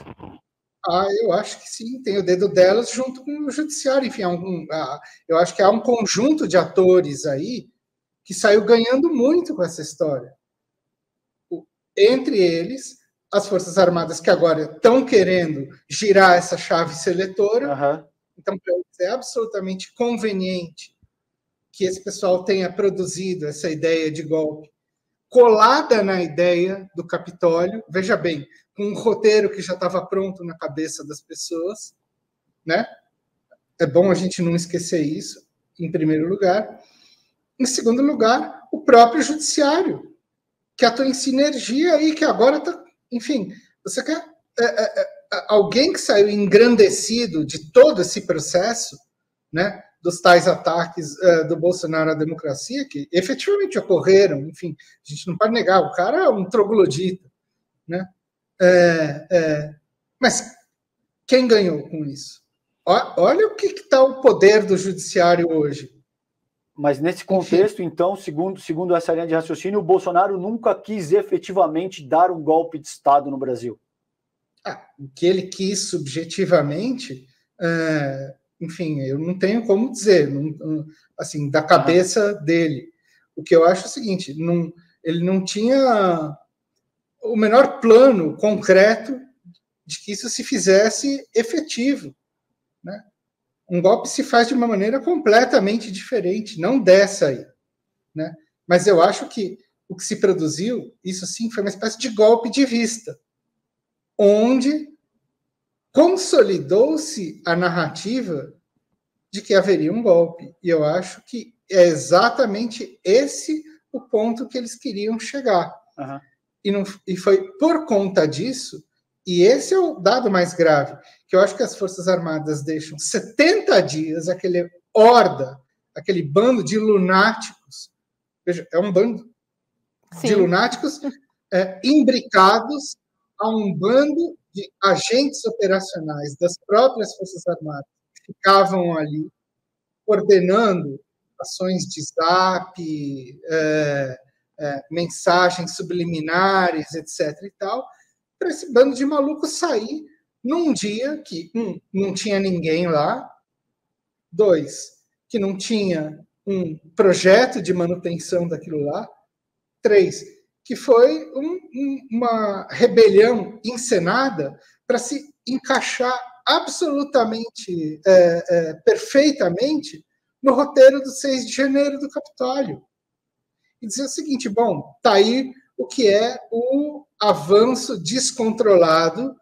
Eu acho que sim, tem o dedo delas junto com o judiciário. Enfim, eu acho que há um conjunto de atores aí que saiu ganhando muito com essa história. Entre eles, as Forças Armadas, que agora estão querendo girar essa chave seletora. Então, para eles é absolutamente conveniente que esse pessoal tenha produzido essa ideia de golpe colada na ideia do Capitólio. Veja bem, com um roteiro que já estava pronto na cabeça das pessoas, né? É bom a gente não esquecer isso, em primeiro lugar. Em segundo lugar, o próprio judiciário, que atua em sinergia e que agora está... Enfim, você quer alguém que saiu engrandecido de todo esse processo, né, dos tais ataques do Bolsonaro à democracia, que efetivamente ocorreram, enfim, a gente não pode negar, o cara é um troglodita, né? Mas quem ganhou com isso? Olha o que está o poder do judiciário hoje. Mas nesse contexto, então, segundo essa linha de raciocínio, o Bolsonaro nunca quis efetivamente dar um golpe de Estado no Brasil. O que ele quis subjetivamente, enfim, eu não tenho como dizer, assim, da cabeça dele. O que eu acho é o seguinte, ele não tinha o menor plano concreto de que isso se fizesse efetivo, né? Um golpe se faz de uma maneira completamente diferente, não dessa aí, né? Mas eu acho que o que se produziu, isso sim, foi uma espécie de golpe de vista, onde consolidou-se a narrativa de que haveria um golpe. E eu acho que é exatamente esse o ponto que eles queriam chegar. E foi por conta disso, e esse é o dado mais grave, que eu acho que as Forças Armadas deixam 70 dias, aquele bando de lunáticos, veja, é um bando de lunáticos imbricados a um bando de agentes operacionais das próprias Forças Armadas, que ficavam ali coordenando ações de zap, mensagens subliminares, etc. e tal, para esse bando de malucos sair num dia que, não tinha ninguém lá, 2, que não tinha um projeto de manutenção daquilo lá, 3, que foi uma rebelião encenada para se encaixar absolutamente, perfeitamente no roteiro do 6 de janeiro do Capitólio. E dizer o seguinte, bom, está aí o que é o avanço descontrolado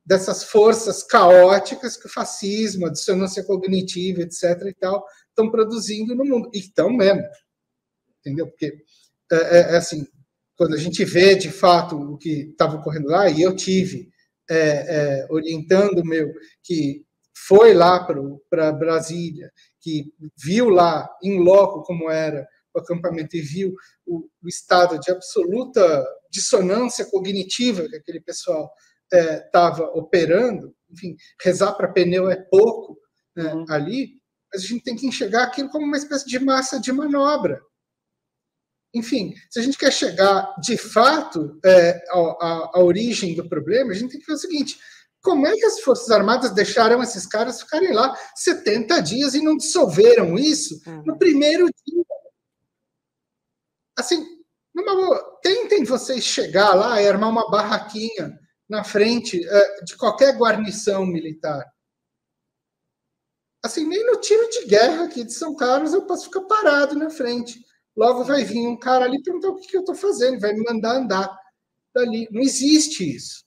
dessas forças caóticas que o fascismo, a dissonância cognitiva, etc. e tal, estão produzindo no mundo. E estão mesmo. Entendeu? Porque, assim, quando a gente vê, de fato, o que estava ocorrendo lá, e eu tive orientando o meu, que foi lá para Brasília, que viu lá, em loco, como era o acampamento, e viu o estado de absoluta dissonância cognitiva que aquele pessoal estava operando. Enfim, rezar para pneu é pouco, né, ali, mas a gente tem que enxergar aquilo como uma espécie de massa de manobra. Enfim, se a gente quer chegar, de fato, à origem do problema, a gente tem que ver o seguinte, como é que as Forças Armadas deixaram esses caras ficarem lá 70 dias e não dissolveram isso no primeiro dia? Assim, numa boa, tentem vocês chegar lá e armar uma barraquinha na frente de qualquer guarnição militar. Assim, nem no tiro de guerra aqui de São Carlos eu posso ficar parado na frente. Logo vai vir um cara ali e perguntar o que eu estou fazendo, vai me mandar andar dali. Não existe isso.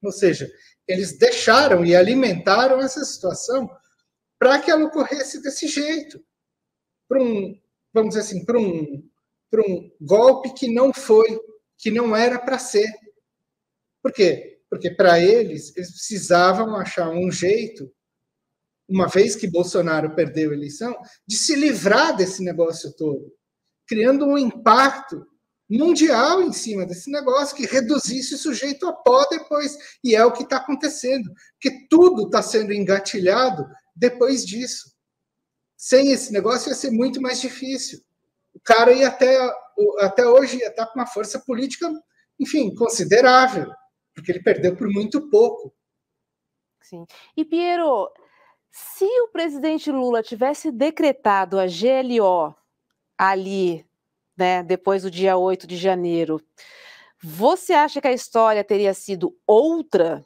Ou seja, eles deixaram e alimentaram essa situação para que ela ocorresse desse jeito. Para vamos dizer assim, para um golpe que não foi, que não era para ser. Por quê? Porque para eles precisavam achar um jeito, uma vez que Bolsonaro perdeu a eleição, de se livrar desse negócio todo, criando um impacto mundial em cima desse negócio, que reduzisse o sujeito a pó depois. E é o que está acontecendo, porque tudo está sendo engatilhado depois disso. Sem esse negócio ia ser muito mais difícil. O cara ia até hoje ia estar com uma força política, enfim, considerável, porque ele perdeu por muito pouco. Sim. E, Piero, se o presidente Lula tivesse decretado a GLO ali, né, depois do dia 8 de janeiro, você acha que a história teria sido outra?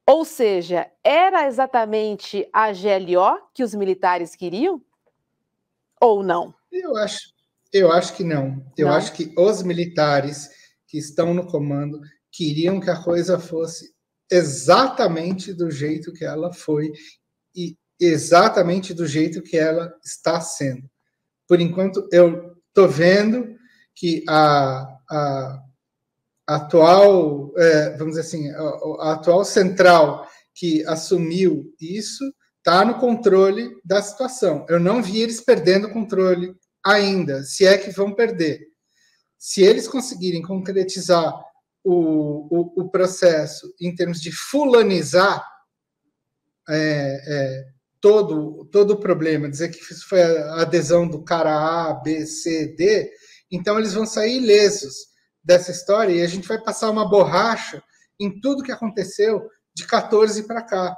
Ou seja, era exatamente a GLO que os militares queriam? Ou não? Eu acho que não. Eu acho que os militares que estão no comando queriam que a coisa fosse exatamente do jeito que ela foi e exatamente do jeito que ela está sendo. Por enquanto, eu estou vendo que a atual, vamos dizer assim, a atual central que assumiu isso está no controle da situação. Eu não vi eles perdendo o controle ainda, se é que vão perder. Se eles conseguirem concretizar o processo em termos de fulanizar todo o problema, dizer que isso foi a adesão do cara A, B, C, D, então eles vão sair ilesos dessa história e a gente vai passar uma borracha em tudo que aconteceu de 14 para cá.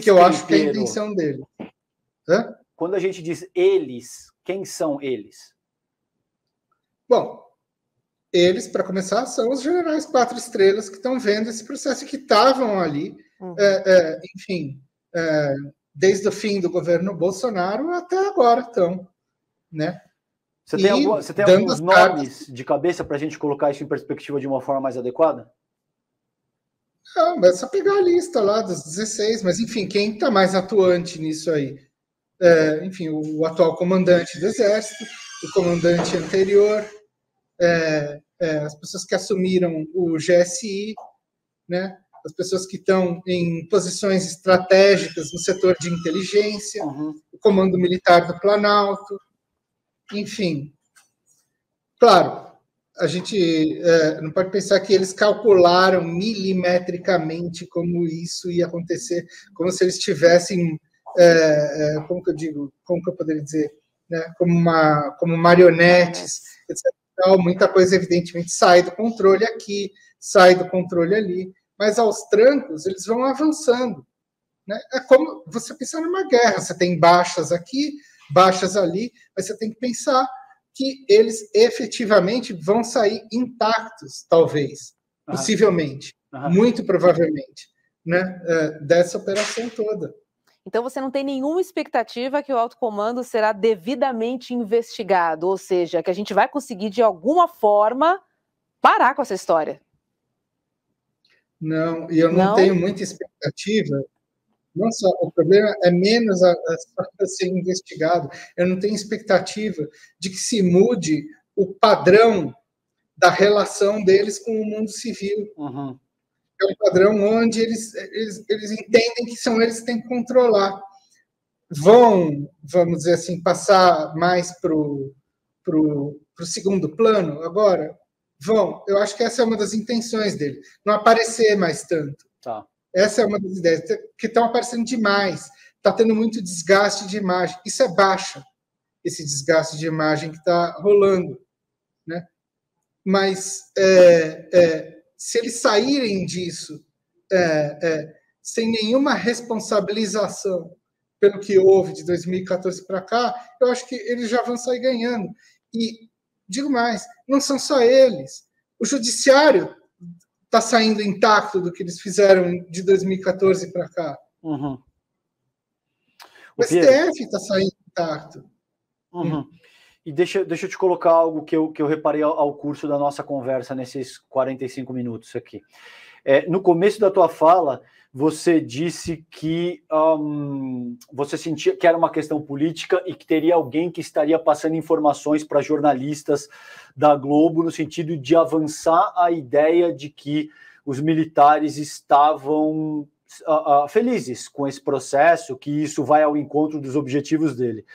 Que eu acho que é a intenção dele. Hã? Quando a gente diz eles, quem são eles? Bom, eles, para começar, são os generais 4 estrelas que estão vendo esse processo, que estavam ali, enfim, desde o fim do governo Bolsonaro até agora estão, né? Você tem alguns nomes de cabeça para a gente colocar isso em perspectiva de uma forma mais adequada? Não, mas é só pegar a lista lá dos 16, mas enfim, quem está mais atuante nisso aí? Enfim, o atual comandante do Exército, o comandante anterior, as pessoas que assumiram o GSI, né? As pessoas que estão em posições estratégicas no setor de inteligência, o Comando Militar do Planalto, enfim. Claro, a gente não pode pensar que eles calcularam milimetricamente como isso ia acontecer, como se eles tivessem, como que eu poderia dizer, né? como marionetes, etc. Muita coisa, evidentemente, sai do controle aqui, sai do controle ali, mas aos trancos eles vão avançando. Né? É como você pensar numa guerra, você tem baixas aqui, baixas ali, mas você tem que pensar que eles efetivamente vão sair intactos, talvez, possivelmente, muito provavelmente, né, dessa operação toda. Então você não tem nenhuma expectativa que o alto comando será devidamente investigado, ou seja, que a gente vai conseguir de alguma forma parar com essa história? Não, e eu não tenho muita expectativa. Não só, o problema é menos a ser investigado. Eu não tenho expectativa de que se mude o padrão da relação deles com o mundo civil. É um padrão onde eles entendem que são eles que têm que controlar. Vão, vamos dizer assim, passar mais para o segundo plano agora? Vão. Eu acho que essa é uma das intenções dele. Não aparecer mais tanto. Tá. Essa é uma das ideias, que estão aparecendo demais. Está tendo muito desgaste de imagem. Isso é baixa, esse desgaste de imagem que está rolando. Né? Mas se eles saírem disso, sem nenhuma responsabilização pelo que houve de 2014 para cá, eu acho que eles já vão sair ganhando. E, digo mais, não são só eles. O judiciário está saindo intacto do que eles fizeram de 2014 para cá. Uhum. O STF está saindo intacto. Uhum. E deixa eu te colocar algo que eu reparei ao curso da nossa conversa nesses 45 minutos aqui. No começo da tua fala, você disse que você sentia que era uma questão política e que teria alguém que estaria passando informações para jornalistas da Globo no sentido de avançar a ideia de que os militares estavam felizes com esse processo, que isso vai ao encontro dos objetivos dele.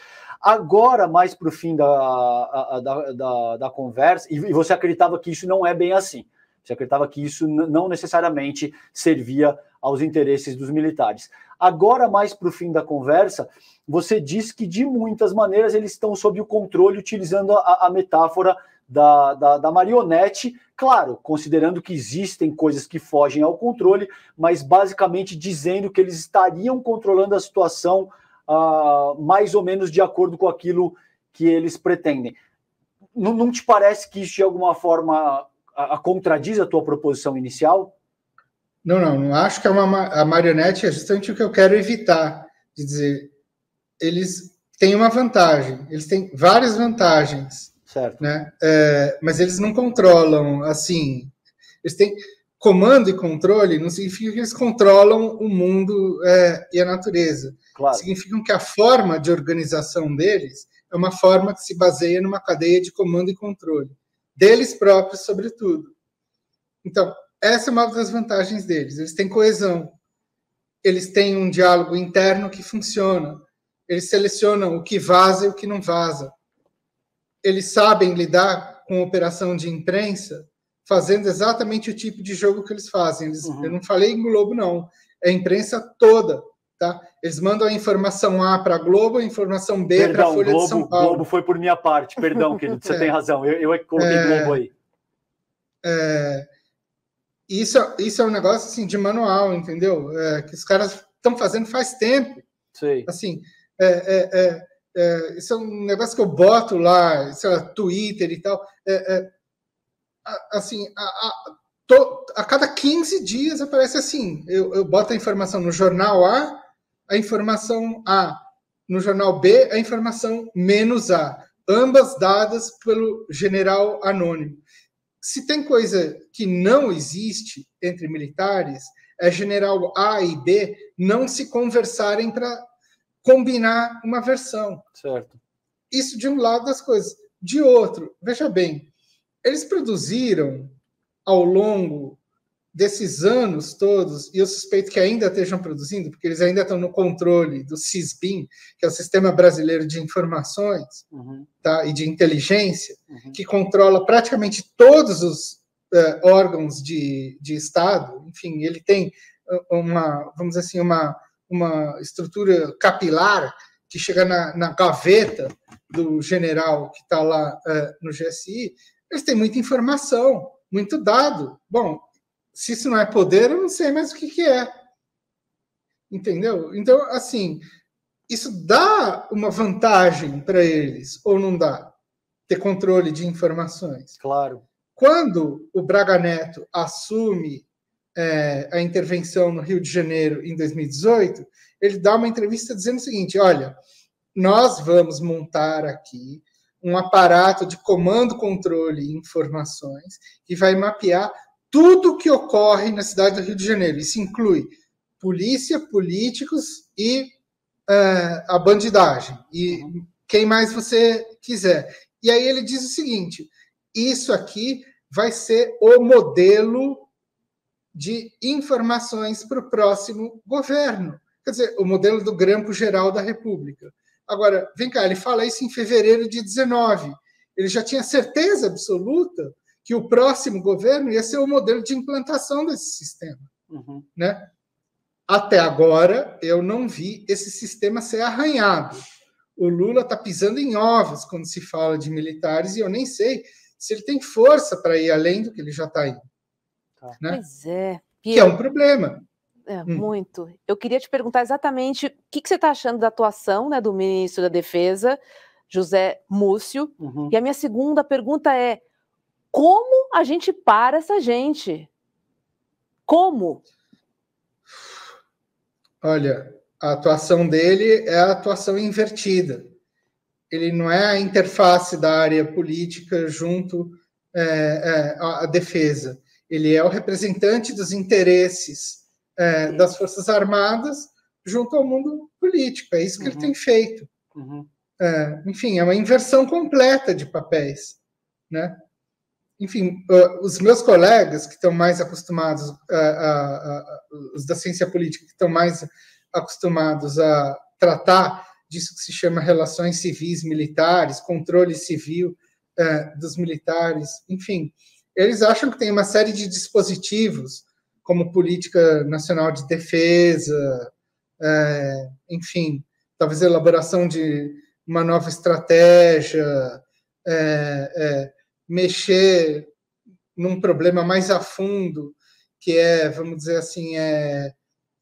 Agora, mais para o fim da conversa, e você acreditava que isso não é bem assim. Você acreditava que isso não necessariamente servia aos interesses dos militares. Agora, mais para o fim da conversa, você diz que, de muitas maneiras, eles estão sob o controle, utilizando a metáfora da marionete, claro, considerando que existem coisas que fogem ao controle, mas basicamente dizendo que eles estariam controlando a situação mais ou menos de acordo com aquilo que eles pretendem. Não te parece que isso, de alguma forma, contradiz a tua proposição inicial? Não acho que a marionete é justamente o que eu quero evitar, de dizer, eles têm uma vantagem, eles têm várias vantagens, certo, né? Mas eles não controlam, assim, eles têm comando e controle, não significa que eles controlam o mundo e a natureza. Claro. Significa que a forma de organização deles é uma forma que se baseia numa cadeia de comando e controle, deles próprios, sobretudo. Então, essa é uma das vantagens deles. Eles têm coesão, eles têm um diálogo interno que funciona, eles selecionam o que vaza e o que não vaza. Eles sabem lidar com operação de imprensa, fazendo exatamente o tipo de jogo que eles fazem. Eu não falei em Globo, não. É a imprensa toda. Tá? Eles mandam a informação A para a Globo, a informação B para a Folha de São Paulo. Globo foi por minha parte, perdão, querido, você tem razão. Eu coloquei Globo aí. Isso é um negócio assim, de manual, entendeu? Que os caras estão fazendo faz tempo. Sei. Assim, isso é um negócio que eu boto lá, sei lá, Twitter e tal. Assim, a cada 15 dias aparece assim, eu boto a informação no jornal A, a informação A, no jornal B, a informação menos A, ambas dadas pelo general anônimo. Se tem coisa que não existe entre militares, é general A e B não se conversarem para combinar uma versão. Certo. Isso de um lado das coisas. De outro, veja bem, eles produziram ao longo desses anos todos, e eu suspeito que ainda estejam produzindo, porque eles ainda estão no controle do SISBIN, que é o Sistema Brasileiro de Informações, tá, e de Inteligência, que controla praticamente todos os órgãos de Estado. Enfim, ele tem vamos dizer assim, uma estrutura capilar que chega na gaveta do general que está lá no GSI. Eles têm muita informação, muito dado. Bom, se isso não é poder, eu não sei mais o que é. Entendeu? Então, assim, isso dá uma vantagem para eles, ou não dá? Ter controle de informações. Claro. Quando o Braga Neto assume a intervenção no Rio de Janeiro em 2018, ele dá uma entrevista dizendo o seguinte: olha, nós vamos montar aqui um aparato de comando, controle e informações que vai mapear tudo que ocorre na cidade do Rio de Janeiro. Isso inclui polícia, políticos e a bandidagem. E quem mais você quiser. E aí ele diz o seguinte: isso aqui vai ser o modelo de informações para o próximo governo. Quer dizer, o modelo do Grampo-Geral da República. Agora, vem cá, ele fala isso em fevereiro de 19. Ele já tinha certeza absoluta que o próximo governo ia ser o modelo de implantação desse sistema. Né? Até agora, eu não vi esse sistema ser arranhado. O Lula está pisando em ovos quando se fala de militares, e eu nem sei se ele tem força para ir além do que ele já está indo. Né? Pois é. Que é um problema. Muito. Eu queria te perguntar exatamente o que você está achando da atuação, né, do ministro da Defesa, José Múcio. E a minha segunda pergunta é: como a gente para essa gente? Como? Olha, a atuação dele é a atuação invertida. Ele não é a interface da área política junto à defesa. Ele é o representante dos interesses das Forças Armadas junto ao mundo político. É isso que ele tem feito. Enfim, é uma inversão completa de papéis, né? Enfim, os meus colegas que estão mais acostumados, os da ciência política que estão mais acostumados a tratar disso que se chama relações civis militares, controle civil dos militares, enfim, eles acham que tem uma série de dispositivos, como Política Nacional de Defesa, enfim, talvez a elaboração de uma nova estratégia, mexer num problema mais a fundo, que é, vamos dizer assim,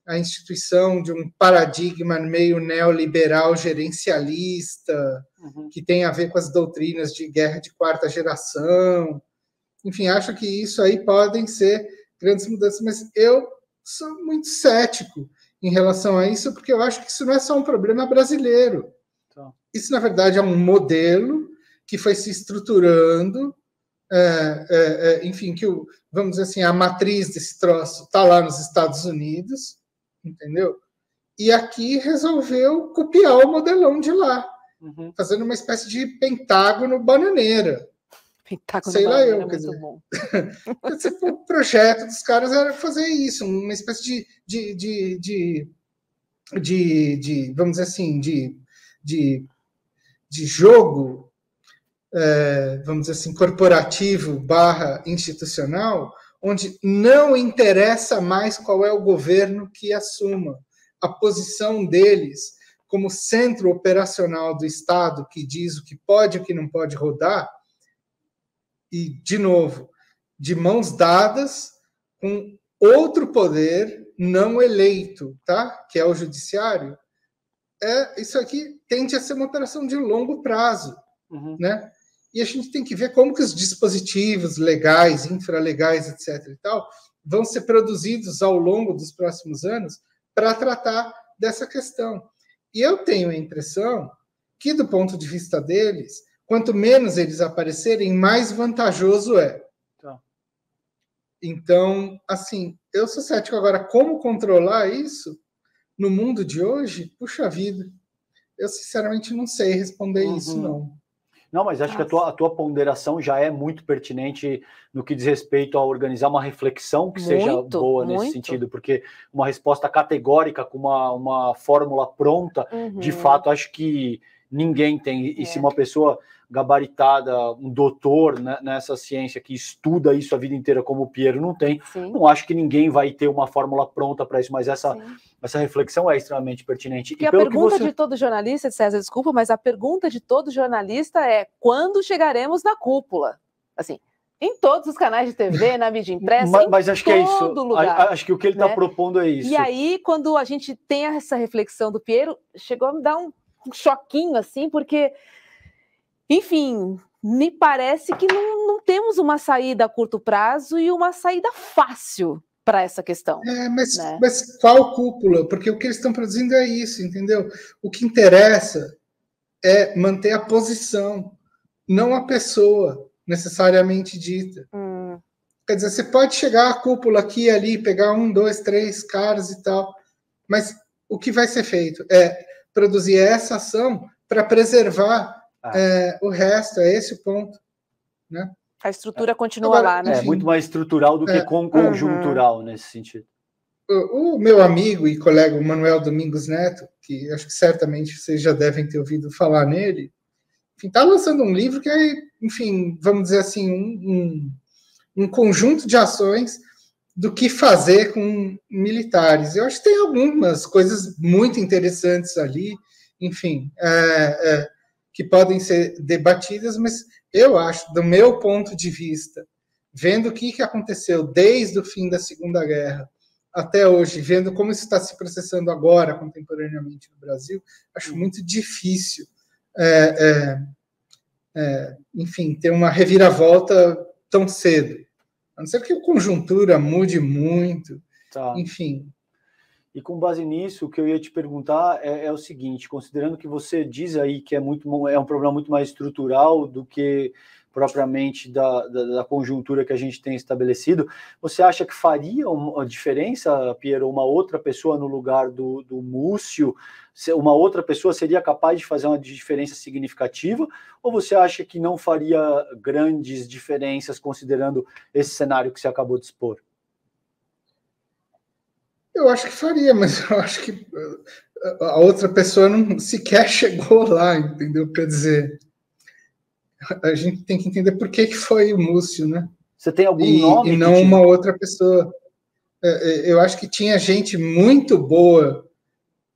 a instituição de um paradigma meio neoliberal gerencialista, que tem a ver com as doutrinas de guerra de quarta geração. Enfim, acho que isso aí podem ser grandes mudanças, mas eu sou muito cético em relação a isso, porque eu acho que isso não é só um problema brasileiro. Isso, na verdade, é um modelo que foi se estruturando, enfim, que, vamos dizer assim, a matriz desse troço está lá nos Estados Unidos, entendeu? E aqui resolveu copiar o modelão de lá, fazendo uma espécie de pentágono bananeira. Pentágono sei lá eu, é quer dizer, bom. O projeto dos caras era fazer isso, uma espécie de vamos dizer assim, de jogo, vamos dizer assim, corporativo / institucional, onde não interessa mais qual é o governo que assuma. A posição deles como centro operacional do Estado, que diz o que pode e o que não pode rodar, e, de novo, de mãos dadas com outro poder não eleito, tá? Que é o judiciário, isso aqui tende a ser uma operação de longo prazo, né? E a gente tem que ver como que os dispositivos legais, infralegais, etc. e tal, vão ser produzidos ao longo dos próximos anos para tratar dessa questão. E eu tenho a impressão que, do ponto de vista deles, quanto menos eles aparecerem, mais vantajoso é. Então, assim, eu sou cético. Agora, como controlar isso no mundo de hoje? Puxa vida, eu sinceramente não sei responder isso, não. Não, mas acho que a tua ponderação já é muito pertinente no que diz respeito a organizar uma reflexão que seja boa nesse sentido, porque uma resposta categórica com uma fórmula pronta, de fato, acho que ninguém tem. E se uma pessoa gabaritada, um doutor, né, nessa ciência que estuda isso a vida inteira como o Piero não tem, não acho que ninguém vai ter uma fórmula pronta para isso, mas essa reflexão é extremamente pertinente. E a pergunta de todo jornalista, César, desculpa, mas a pergunta de todo jornalista é: quando chegaremos na cúpula? Assim, em todos os canais de TV, na mídia impressa, mas acho que é isso. Lugar, acho que o que ele está propondo é isso. E aí, quando a gente tem essa reflexão do Piero, chegou a me dar um choquinho, assim, porque, enfim, me parece que não temos uma saída a curto prazo e uma saída fácil para essa questão. Mas qual cúpula? Porque o que eles estão produzindo é isso, entendeu? O que interessa é manter a posição, não a pessoa necessariamente dita. Quer dizer, você pode chegar à cúpula aqui e ali, pegar 1, 2, 3 caras e tal, mas o que vai ser feito é produzir essa ação para preservar o resto, é esse o ponto, né? A estrutura continua lá, né? É muito mais estrutural do que conjuntural nesse sentido. O meu amigo e colega Manuel Domingos Neto, que acho que certamente vocês já devem ter ouvido falar nele, enfim, está lançando um livro que é, enfim, vamos dizer assim, um conjunto de ações do que fazer com militares. Eu acho que tem algumas coisas muito interessantes ali, enfim, que podem ser debatidas, mas eu acho, do meu ponto de vista, vendo o que aconteceu desde o fim da Segunda Guerra até hoje, vendo como isso está se processando agora, contemporaneamente no Brasil, acho muito difícil, enfim, ter uma reviravolta tão cedo. A não ser que a conjuntura mude muito, enfim. E com base nisso, o que eu ia te perguntar é o seguinte, considerando que você diz aí que é um problema muito mais estrutural do que propriamente da conjuntura que a gente tem estabelecido, você acha que faria uma diferença, Piero, uma outra pessoa no lugar do Múcio? Uma outra pessoa seria capaz de fazer uma diferença significativa? Ou você acha que não faria grandes diferenças considerando esse cenário que você acabou de expor? Eu acho que faria, mas eu acho que a outra pessoa não sequer chegou lá, entendeu? Quer dizer, a gente tem que entender por que foi o Múcio, né? Você tem algum nome? E não uma outra pessoa. Eu acho que tinha gente muito boa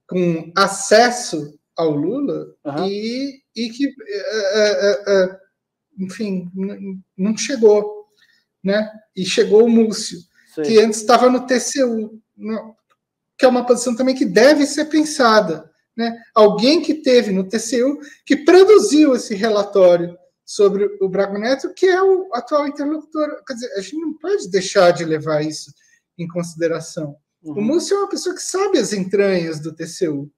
com acesso ao Lula e que, enfim, não chegou, né? E chegou o Múcio, que antes estava no TCU, que é uma posição também que deve ser pensada, né? Alguém que teve no TCU, que produziu esse relatório sobre o Braga Neto, que é o atual interlocutor. Quer dizer, a gente não pode deixar de levar isso em consideração. O Múcio é uma pessoa que sabe as entranhas do TCU.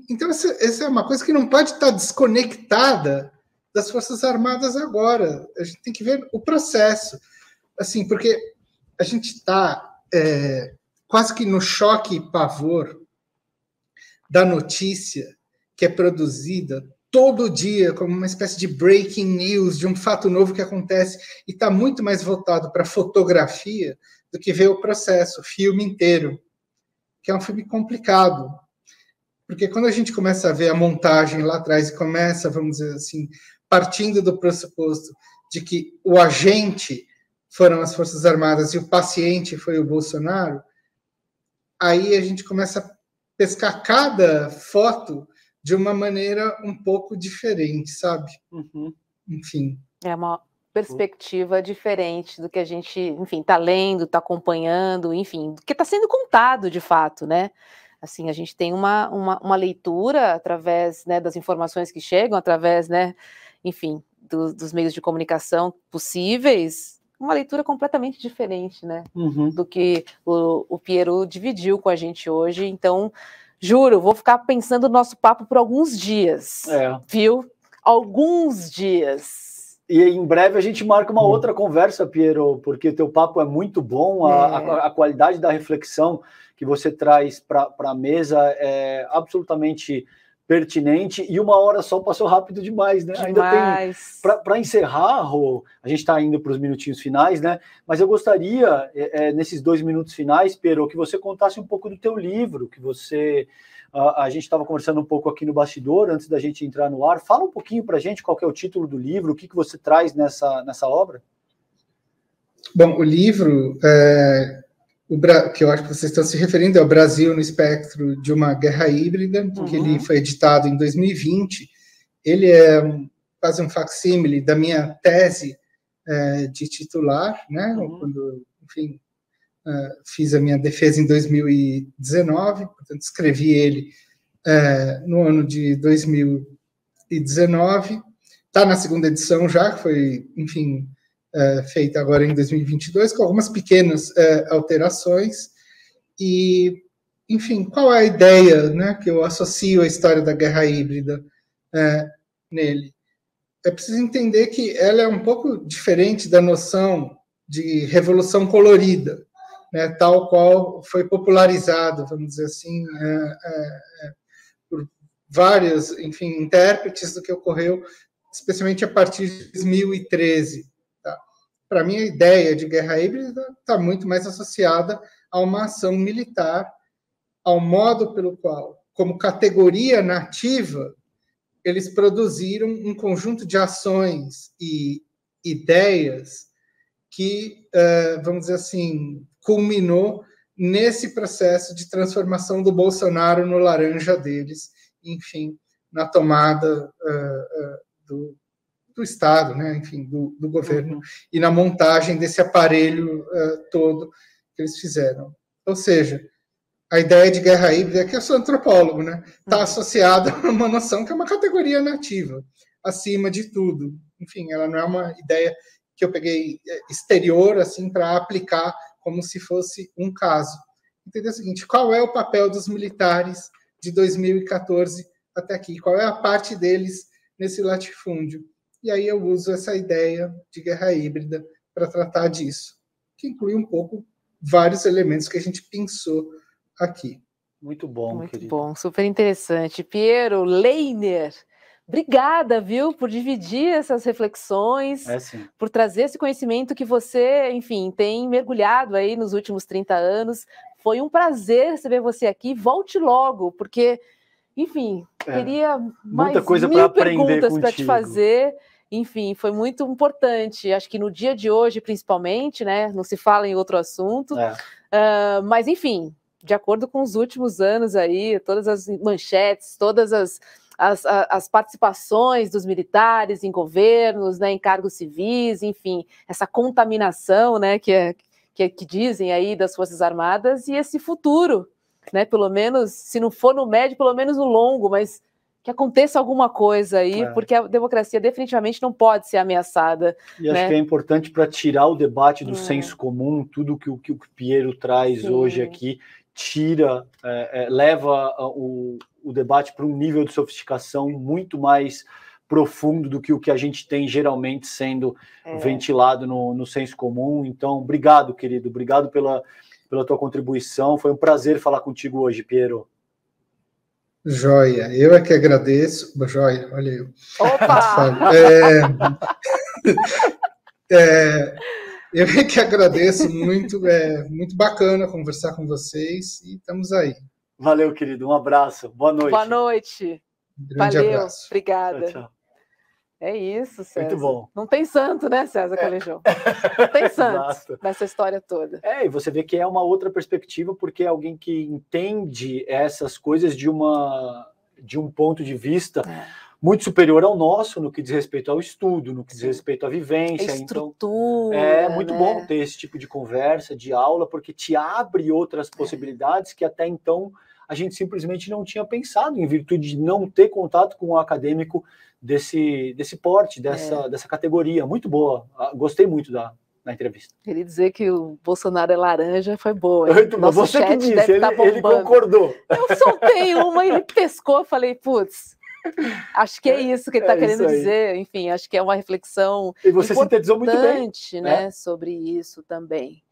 Então, essa é uma coisa que não pode estar desconectada das Forças Armadas agora. A gente tem que ver o processo. Assim, porque a gente está quase que no choque e pavor da notícia que é produzida todo dia como uma espécie de breaking news, de um fato novo que acontece, e está muito mais voltado para fotografia do que ver o processo, o filme inteiro, que é um filme complicado. Porque quando a gente começa a ver a montagem lá atrás e começa, vamos dizer assim, partindo do pressuposto de que o agente foram as Forças Armadas e o paciente foi o Bolsonaro, aí a gente começa a pescar cada foto de uma maneira um pouco diferente, sabe? Enfim. É uma perspectiva diferente do que a gente, enfim, está lendo, está acompanhando, enfim, do que está sendo contado de fato, né? Assim, a gente tem uma leitura através, né, das informações que chegam, através, né, enfim, dos meios de comunicação possíveis, uma leitura completamente diferente, né, do que o Piero dividiu com a gente hoje. Então, juro, vou ficar pensando no nosso papo por alguns dias, viu? Alguns dias. E em breve a gente marca uma outra conversa, Piero, porque o teu papo é muito bom, a qualidade da reflexão que você traz para a mesa é absolutamente pertinente, e uma hora só passou rápido demais, né? Ainda tem, para encerrar, Rô, a gente está indo para os minutinhos finais, né? Mas eu gostaria, nesses 2 minutos finais, Piero, que você contasse um pouco do teu livro, que você... a gente estava conversando um pouco aqui no bastidor, antes da gente entrar no ar. Fala um pouquinho para a gente qual que é o título do livro, o que você traz nessa obra. Bom, o livro, que eu acho que vocês estão se referindo, é o Brasil no Espectro de uma Guerra Híbrida, porque ele foi editado em 2020. Ele é quase um facsímile da minha tese de titular, né? Quando, enfim, fiz a minha defesa em 2019, portanto, escrevi ele no ano de 2019. Está na segunda edição já, que foi, enfim, feita agora em 2022, com algumas pequenas alterações. E, enfim, qual é a ideia, né, que eu associo à história da guerra híbrida nele? É preciso entender que ela é um pouco diferente da noção de revolução colorida, né, tal qual foi popularizado, vamos dizer assim, por vários, enfim, intérpretes do que ocorreu, especialmente a partir de 2013. Tá? Para mim, a ideia de guerra híbrida está muito mais associada a uma ação militar, ao modo pelo qual, como categoria nativa, eles produziram um conjunto de ações e ideias que, vamos dizer assim, culminou nesse processo de transformação do Bolsonaro no laranja deles, enfim, na tomada do Estado, né? Enfim, do governo, e na montagem desse aparelho todo, que eles fizeram. Ou seja, a ideia de guerra híbrida, que eu sou antropólogo, né, está associada a uma noção que é uma categoria nativa, acima de tudo. Enfim, ela não é uma ideia que eu peguei exterior assim para aplicar como se fosse um caso. Entendeu o seguinte, qual é o papel dos militares de 2014 até aqui? Qual é a parte deles nesse latifúndio? E aí eu uso essa ideia de guerra híbrida para tratar disso, que inclui um pouco vários elementos que a gente pensou aqui. Muito bom, muito querido. Bom, super interessante. Piero Leiner, obrigada, viu, por dividir essas reflexões, por trazer esse conhecimento que você, enfim, tem mergulhado aí nos últimos 30 anos. Foi um prazer receber você aqui. Volte logo, porque, enfim, teria mais muita coisa 1000 perguntas para te fazer. Enfim, foi muito importante. Acho que no dia de hoje, principalmente, né? Não se fala em outro assunto. Mas, enfim, de acordo com os últimos anos aí, todas as manchetes, todas as participações dos militares em governos, né, em cargos civis, enfim, essa contaminação, né, que dizem aí das Forças Armadas, e esse futuro, né, pelo menos, se não for no médio, pelo menos no longo, mas que aconteça alguma coisa aí, porque a democracia definitivamente não pode ser ameaçada. E acho que é importante para tirar o debate do senso comum, tudo que o Piero traz hoje aqui, leva o debate para um nível de sofisticação muito mais profundo do que o que a gente tem geralmente sendo ventilado no senso comum. Então, obrigado, querido, obrigado pela tua contribuição. Foi um prazer falar contigo hoje, Piero. Joia, eu é que agradeço. Joia, olha eu. Opa! Eu é que agradeço muito, muito bacana conversar com vocês e estamos aí. Valeu, querido, um abraço, boa noite. Boa noite. Grande abraço. Obrigada. Tchau, tchau. É isso, César. Muito bom. Não tem santo, né, César Calejão? Não tem santo nessa história toda. E você vê que é uma outra perspectiva, porque é alguém que entende essas coisas de um ponto de vista muito superior ao nosso, no que diz respeito ao estudo, no que diz respeito à vivência. A estrutura, então, é muito bom ter esse tipo de conversa, de aula, porque te abre outras possibilidades que até então a gente simplesmente não tinha pensado, em virtude de não ter contato com um acadêmico desse porte, dessa categoria. Muito boa, gostei muito da entrevista. Ele dizer que o Bolsonaro é laranja foi boa. Você que disse, ele concordou. Eu soltei uma e ele pescou, falei, putz, acho que é isso que ele está querendo dizer. Enfim, acho que é uma reflexão e você sintetizou muito bem, né, sobre isso também.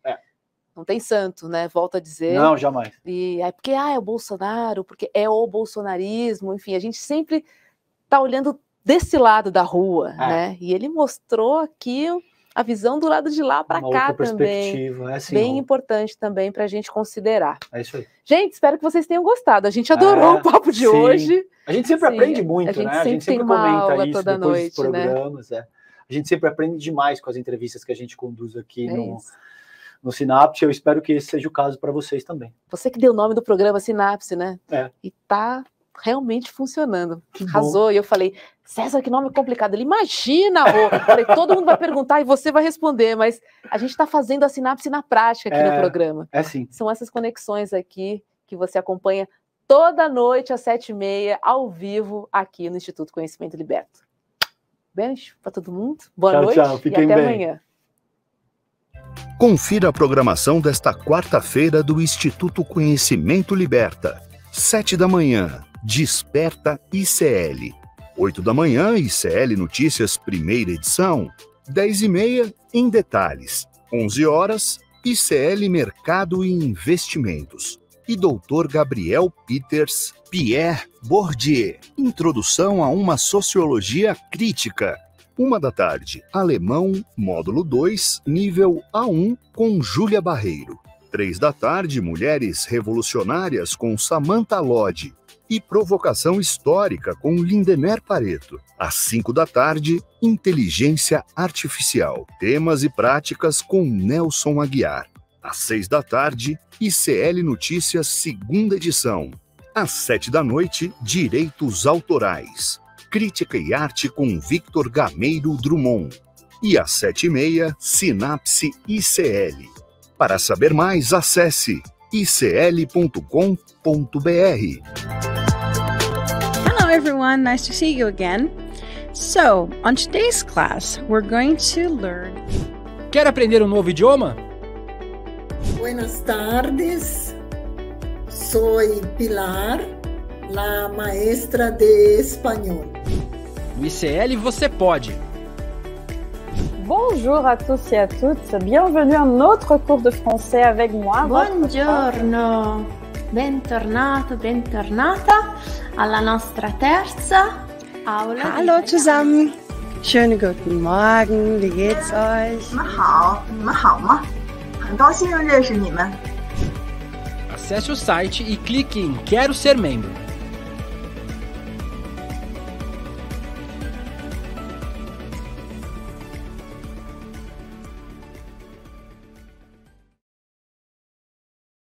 Não tem santo, né? Volto a dizer. Não, jamais. E é porque é o Bolsonaro, porque é o bolsonarismo, enfim, a gente sempre está olhando desse lado da rua, né? E ele mostrou aqui a visão do lado de lá para cá também. Bem importante também para a gente considerar. É isso aí. Gente, espero que vocês tenham gostado. A gente adorou o papo de hoje. A gente sempre aprende muito, né? A gente sempre comenta isso toda depois noite, dos programas. A gente sempre aprende demais com as entrevistas que a gente conduz aqui no Sinapse. Eu espero que esse seja o caso para vocês também. Você que deu o nome do programa Sinapse, né? E tá realmente funcionando. Arrasou. E eu falei, César, que nome complicado. Ele, imagina, Rô. Falei, todo mundo vai perguntar e você vai responder, mas a gente está fazendo a sinapse na prática aqui no programa. Sim. São essas conexões aqui que você acompanha toda noite às 7h30, ao vivo, aqui no Instituto Conhecimento Liberta. Beijo para todo mundo. Boa noite e até amanhã. Confira a programação desta quarta-feira do Instituto Conhecimento Liberta. 7h, Desperta ICL. 8h, ICL Notícias, primeira edição. 10h30, Em Detalhes. 11h, ICL Mercado e Investimentos. E Dr. Gabriel Peters, Pierre Bourdieu. Introdução a uma Sociologia Crítica. 1h, Alemão, Módulo 2, Nível A1, com Júlia Barreiro. 3h, Mulheres Revolucionárias, com Samantha Lodge. E Provocação Histórica, com Lindener Pareto. Às 5h, Inteligência Artificial. Temas e Práticas, com Nelson Aguiar. Às 6h, ICL Notícias, segunda edição. Às 7h, Direitos Autorais. Crítica e Arte, com Victor Gameiro Drummond. E às 7h30, Sinapse ICL. Para saber mais, acesse icl.com.br. Hello everyone, nice to see you again. So, on today's class, we're going to learn... Quer aprender um novo idioma? Buenas tardes, soy Pilar, la maestra de espanhol. No ICL você pode. Bonjour à tous et à toutes, bienvenue à notre cours de français avec moi. Buongiorno, bentornato, bentornata alla nostra terza aula. Hallo zusammen, schönen guten Morgen, wie geht's euch? 你们好，你们好吗？很高兴认识你们。Acesse o site e clique em Quero Ser Membro.